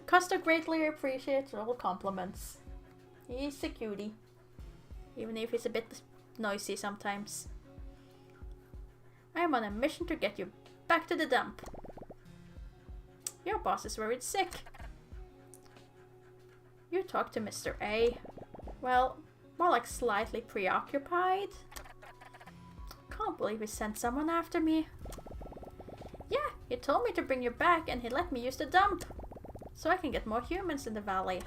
Costa greatly appreciates all compliments. He's a cutie. Even if he's a bit noisy sometimes. I am on a mission to get you back to the dump. Your boss is worried sick. You talked to Mr. A. Well, more like slightly preoccupied. Can't believe he sent someone after me. Yeah, he told me to bring you back and he let me use the dump. So I can get more humans in the valley.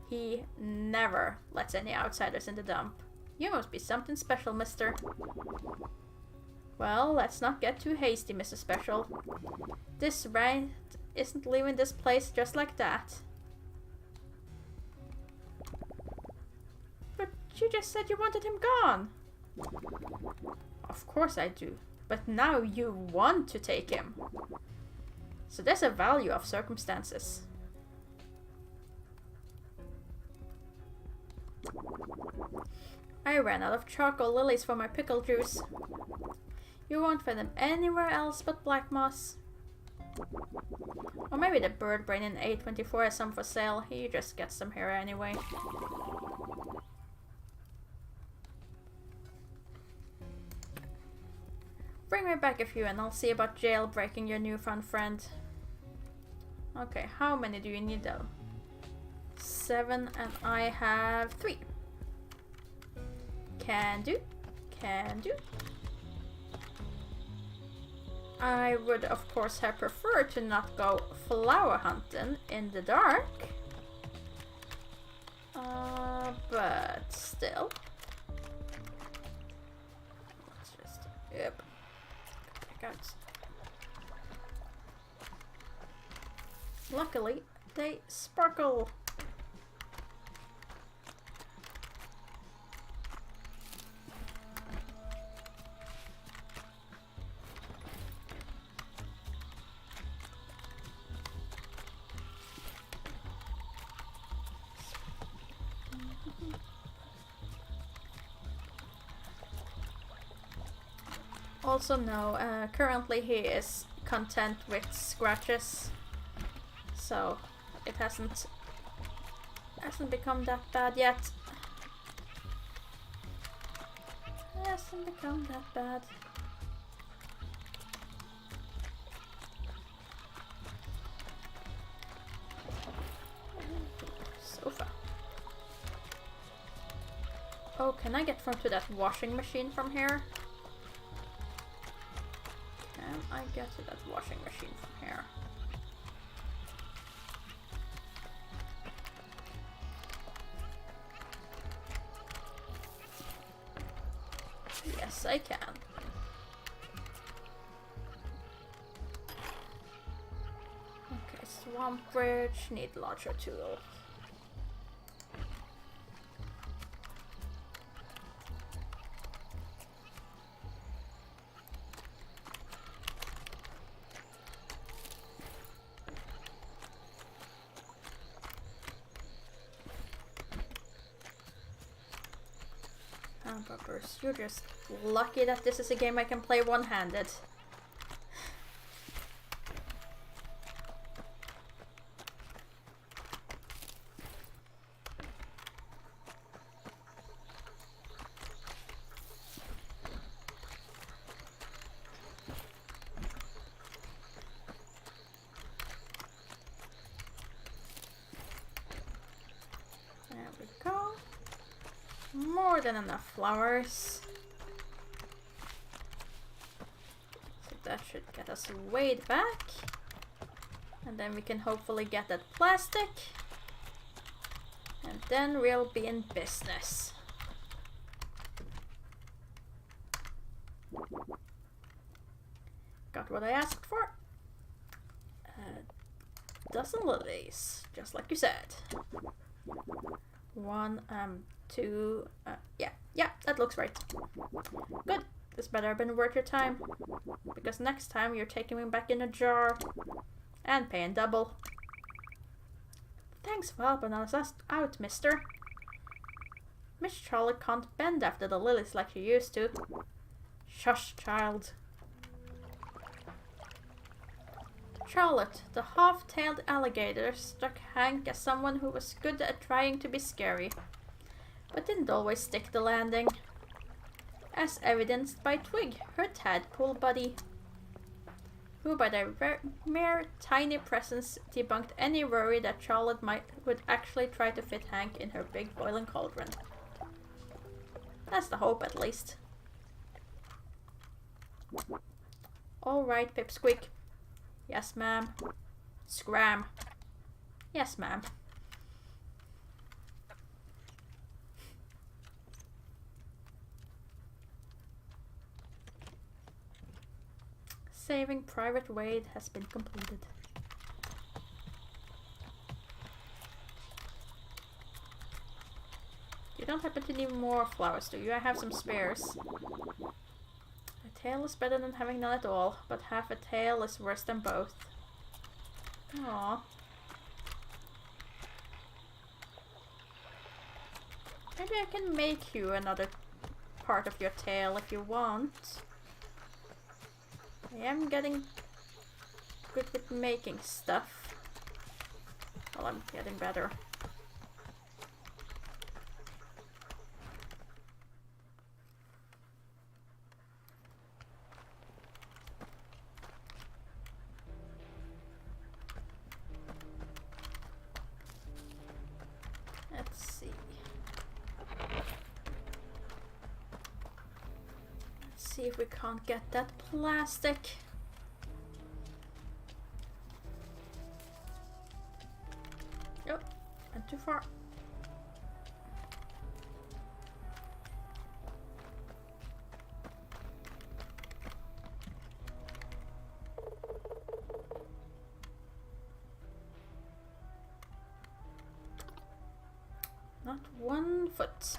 He never lets any outsiders in the dump. You must be something special, mister. Well, let's not get too hasty, Mr. Special. This rat isn't leaving this place just like that. But you just said you wanted him gone. Of course I do. But now you want to take him. So there's a value of circumstances. I ran out of charcoal lilies for my pickle juice. You won't find them anywhere else but Black Moss. Or maybe the bird brain in A24 has some for sale. He just gets them here anyway. Bring me back a few and I'll see about jailbreaking your newfound friend. Okay, how many do you need though? 7 and I have 3. Can do. Can do. I would of course have preferred to not go flower hunting in the dark. But still. Let's just, yep. Check out. Luckily, they sparkle. Also no, currently he is content with scratches, so it hasn't become that bad yet. It hasn't become that bad. Sofa. Oh, can I get to that washing machine from here? Can I get to that washing machine from here? Yes, I can. Okay, swamp bridge, need larger tool. Bumpers, you're just lucky that this is a game I can play one-handed. There we go. More than enough flowers. So that should get us weighed back. And then we can hopefully get that plastic. And then we'll be in business. Got what I asked for. Dozen lilies, just like you said. 1, 2, yeah, that looks right. Good, this better have been worth your time. Because next time you're taking me back in a jar. And paying double. Thanks for helping us out, mister. Miss Charlotte can't bend after the lilies like she used to. Shush, child. Charlotte, the half-tailed alligator, struck Hank as someone who was good at trying to be scary, but didn't always stick the landing. As evidenced by Twig, her tadpole buddy, who by their mere tiny presence debunked any worry that Charlotte would actually try to fit Hank in her big boiling cauldron. That's the hope, at least. Alright, Pipsqueak. Yes, ma'am. Scram. Yes, ma'am. Saving Private Wade has been completed. You don't happen to need more flowers, do you? I have some spares. A tail is better than having none at all, but half a tail is worse than both. Aww. Maybe I can make you another part of your tail if you want. I am getting good with making stuff. Well, I'm getting better. Let's see. Let's see if we can't get that plastic. Oh, went too far. Not 1 foot.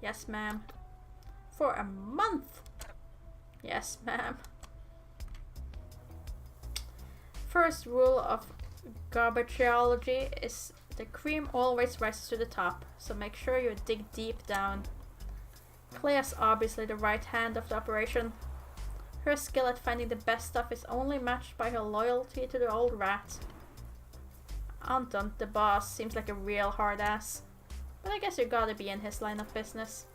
Yes, ma'am. For a month. Yes, ma'am. First rule of garbageology is the cream always rises to the top, so make sure you dig deep down. Claire is obviously the right hand of the operation. Her skill at finding the best stuff is only matched by her loyalty to the old rat. Anton, the boss, seems like a real hard ass, but I guess you gotta be in his line of business.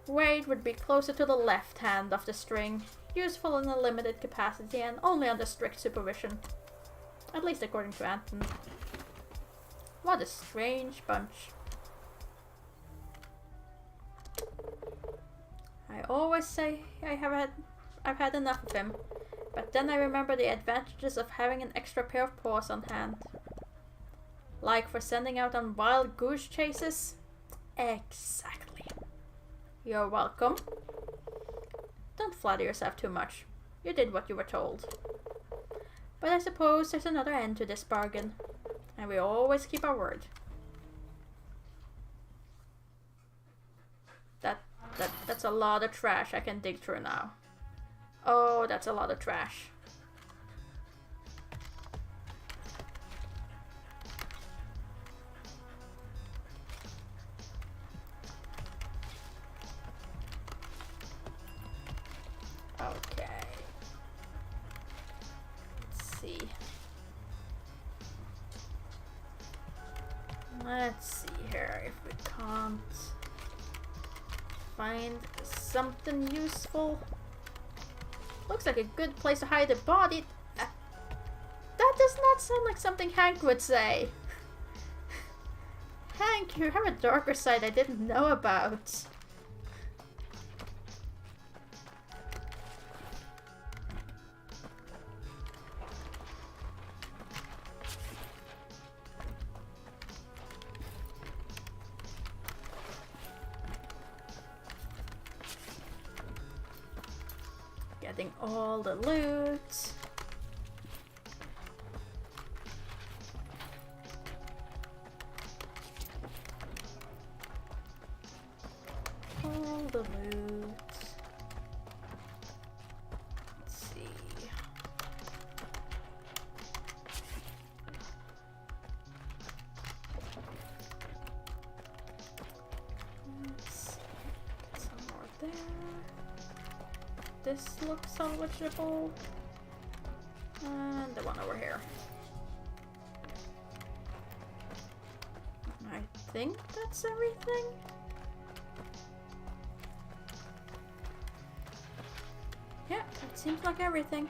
Wade would be closer to the left hand of the string, useful in a limited capacity and only under strict supervision. At least according to Anton. What a strange bunch. I always say I've had enough of him, but then I remember the advantages of having an extra pair of paws on hand. Like for sending out on wild goose chases? Exactly. You're welcome. Don't flatter yourself too much. You did what you were told. But I suppose there's another end to this bargain, and we always keep our word. That's a lot of trash I can dig through now. Oh, that's a lot of trash. Okay. Let's see. Let's see here if we can't find something useful. Looks like a good place to hide a body. That does not sound like something Hank would say. Hank, you have a darker side I didn't know about. Getting all the loot. All the loot. Let's see. Let's get some more there. This looks salvageable. And the one over here. I think that's everything. Yeah, it seems like everything.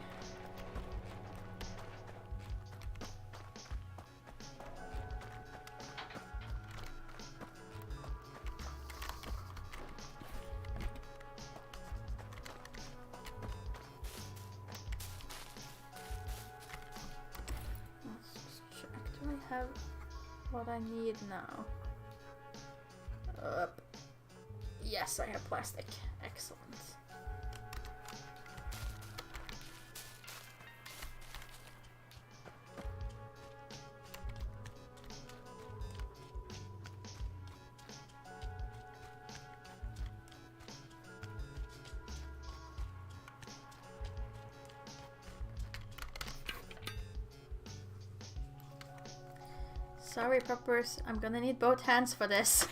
Let's just check. Do I have what I need now? Yes, I have plastic. Excellent. Sorry, puppers. I'm gonna need both hands for this.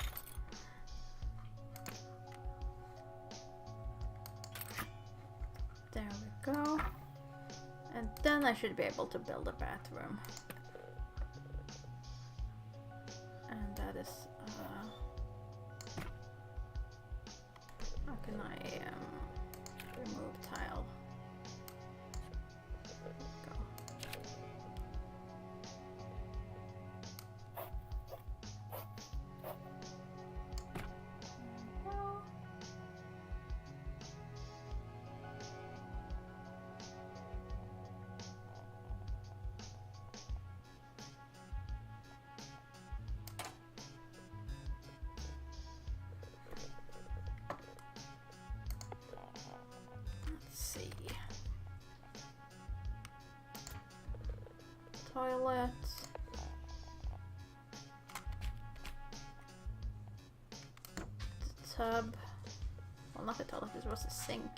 There we go. And then I should be able to build a bathroom. And that is... how can I remove tile? Go. Toilet. The tub. Well, not the toilet, this was a sink.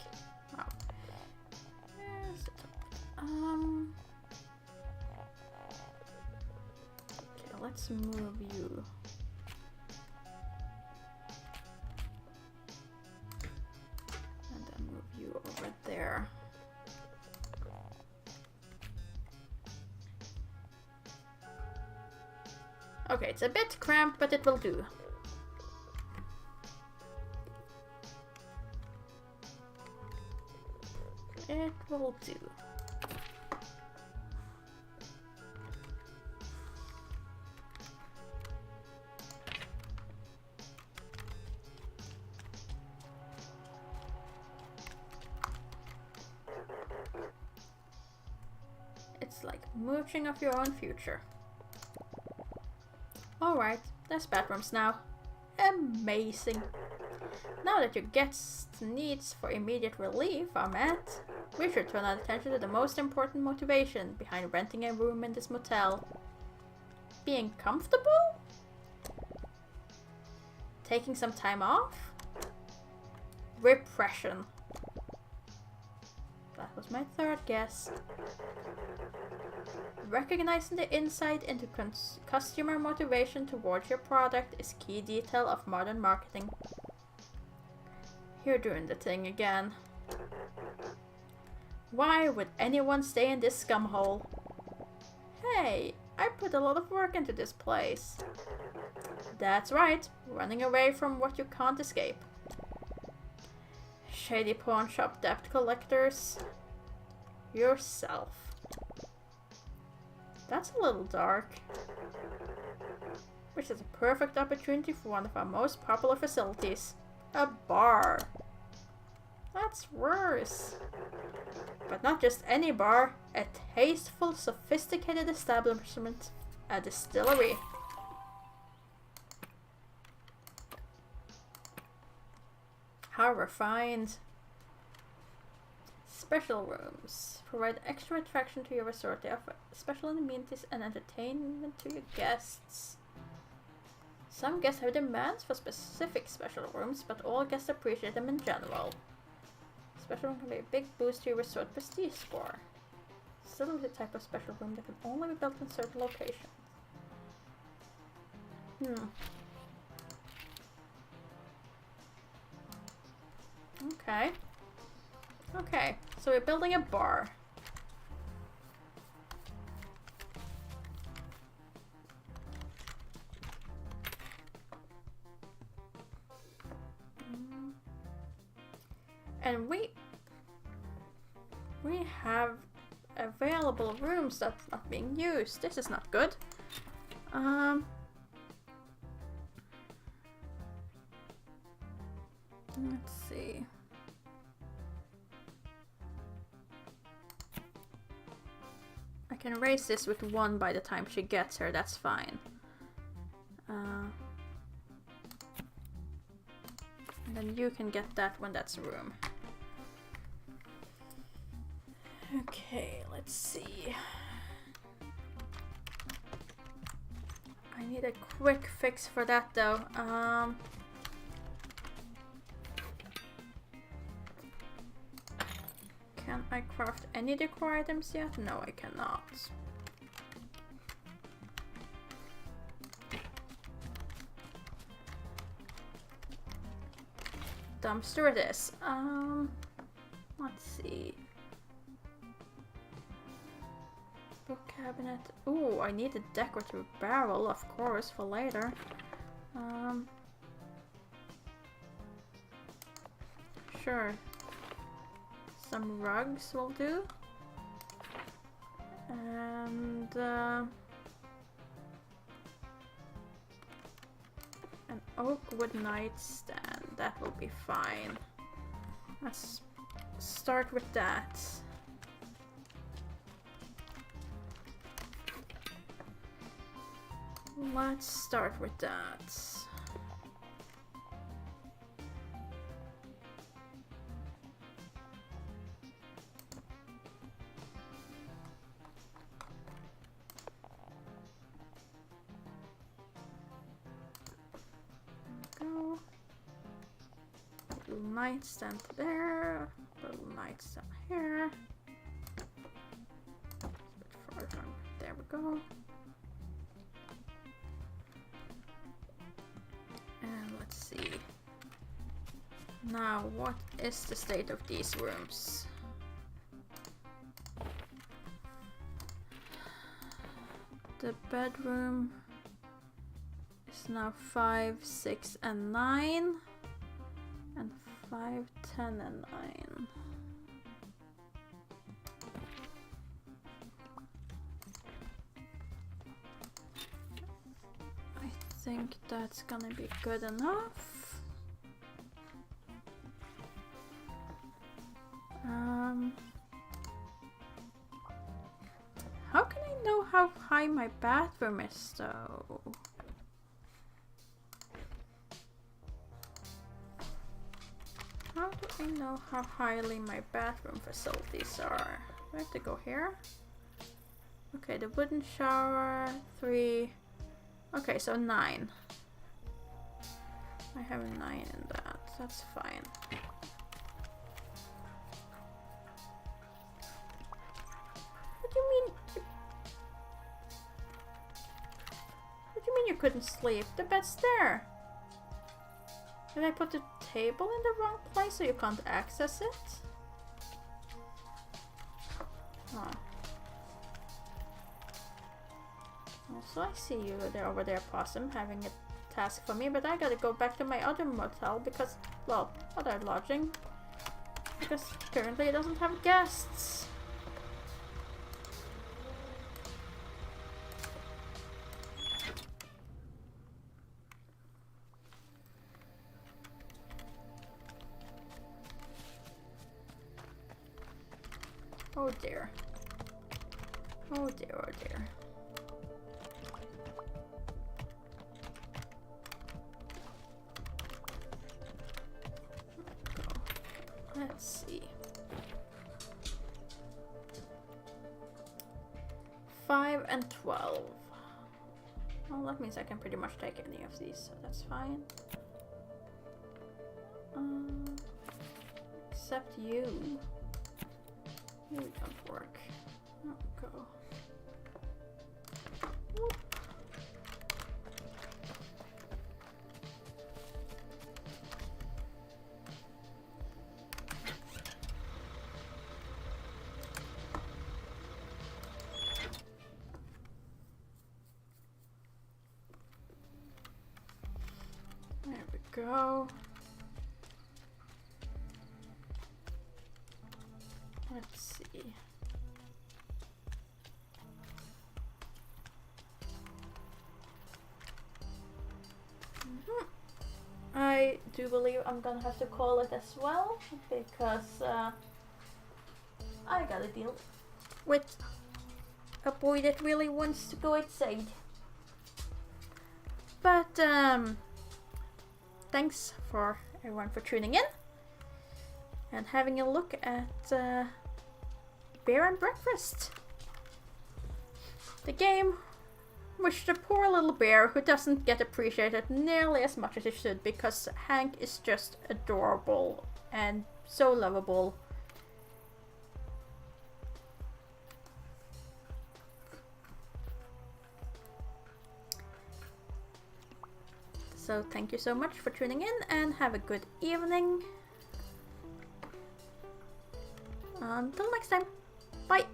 Oh. There's the tub. Okay, let's move you. And then move you over there. Okay, it's a bit cramped, but it will do. It will do. It's like mooching of your own future. Alright, there's bathrooms now. Amazing. Now that your guests' needs for immediate relief are met, we should turn our attention to the most important motivation behind renting a room in this motel. Being comfortable? Taking some time off? Repression. That was my third guess. Recognizing the insight into customer motivation towards your product is key detail of modern marketing. You're doing the thing again. Why would anyone stay in this scumhole? Hey, I put a lot of work into this place. That's right, running away from what you can't escape. Shady pawn shop debt collectors. Yourself. That's a little dark. Which is a perfect opportunity for one of our most popular facilities. A bar. That's worse. But not just any bar. A tasteful, sophisticated establishment. A distillery. How refined. Special rooms. Provide extra attraction to your resort. They offer special amenities and entertainment to your guests. Some guests have demands for specific special rooms, but all guests appreciate them in general. Special room can be a big boost to your resort prestige score. Still is a type of special room that can only be built in certain locations. Okay. Okay, so we're building a bar. And we have available rooms that's not being used. This is not good. Let's see. I can raise this with 1 by the time she gets her, that's fine. And then you can get that when that's room. Okay, let's see. I need a quick fix for that though. Can I craft any decor items yet? No, I cannot. dumpster it is. Let's see. Book cabinet. Ooh, I need a decorative barrel, of course, for later. Sure. Some rugs will do. And an oak wood nightstand. That will be fine. Let's start with that. Let's start with that. Go. Little nightstand there. Little nightstand here. It's a bit farther. There we go. And let's see. Now, what is the state of these rooms? The bedroom is now 5, 6, and 9. And 5, 10, and 9. I think that's gonna be good enough. How can I know how high my bathroom is though? How do I know how highly my bathroom facilities are? Do I have to go here? Okay, the wooden shower, 3. Okay, so 9. I have a 9 in that. That's fine. What do you mean? What do you mean you couldn't sleep? The bed's there. Did I put the table in the wrong place so you can't access it? Oh. Also, I see you over there, Possum, having a task for me, but I gotta go back to my other motel because, well, other lodging. Because currently it doesn't have guests. Oh dear. Oh dear, oh dear. Let's see. 5 and 12. Well, that means I can pretty much take any of these, so that's fine. Except you. You don't work. Oh, go. Whoop. There we go. Let's see. I do believe I'm gonna have to call it as well because I gotta deal with a boy that really wants to go outside. But thanks for everyone for tuning in and having a look at Bear and Breakfast, the game which the poor little bear who doesn't get appreciated nearly as much as he should because Hank is just adorable and so lovable. So thank you so much for tuning in and have a good evening. Until next time, bye!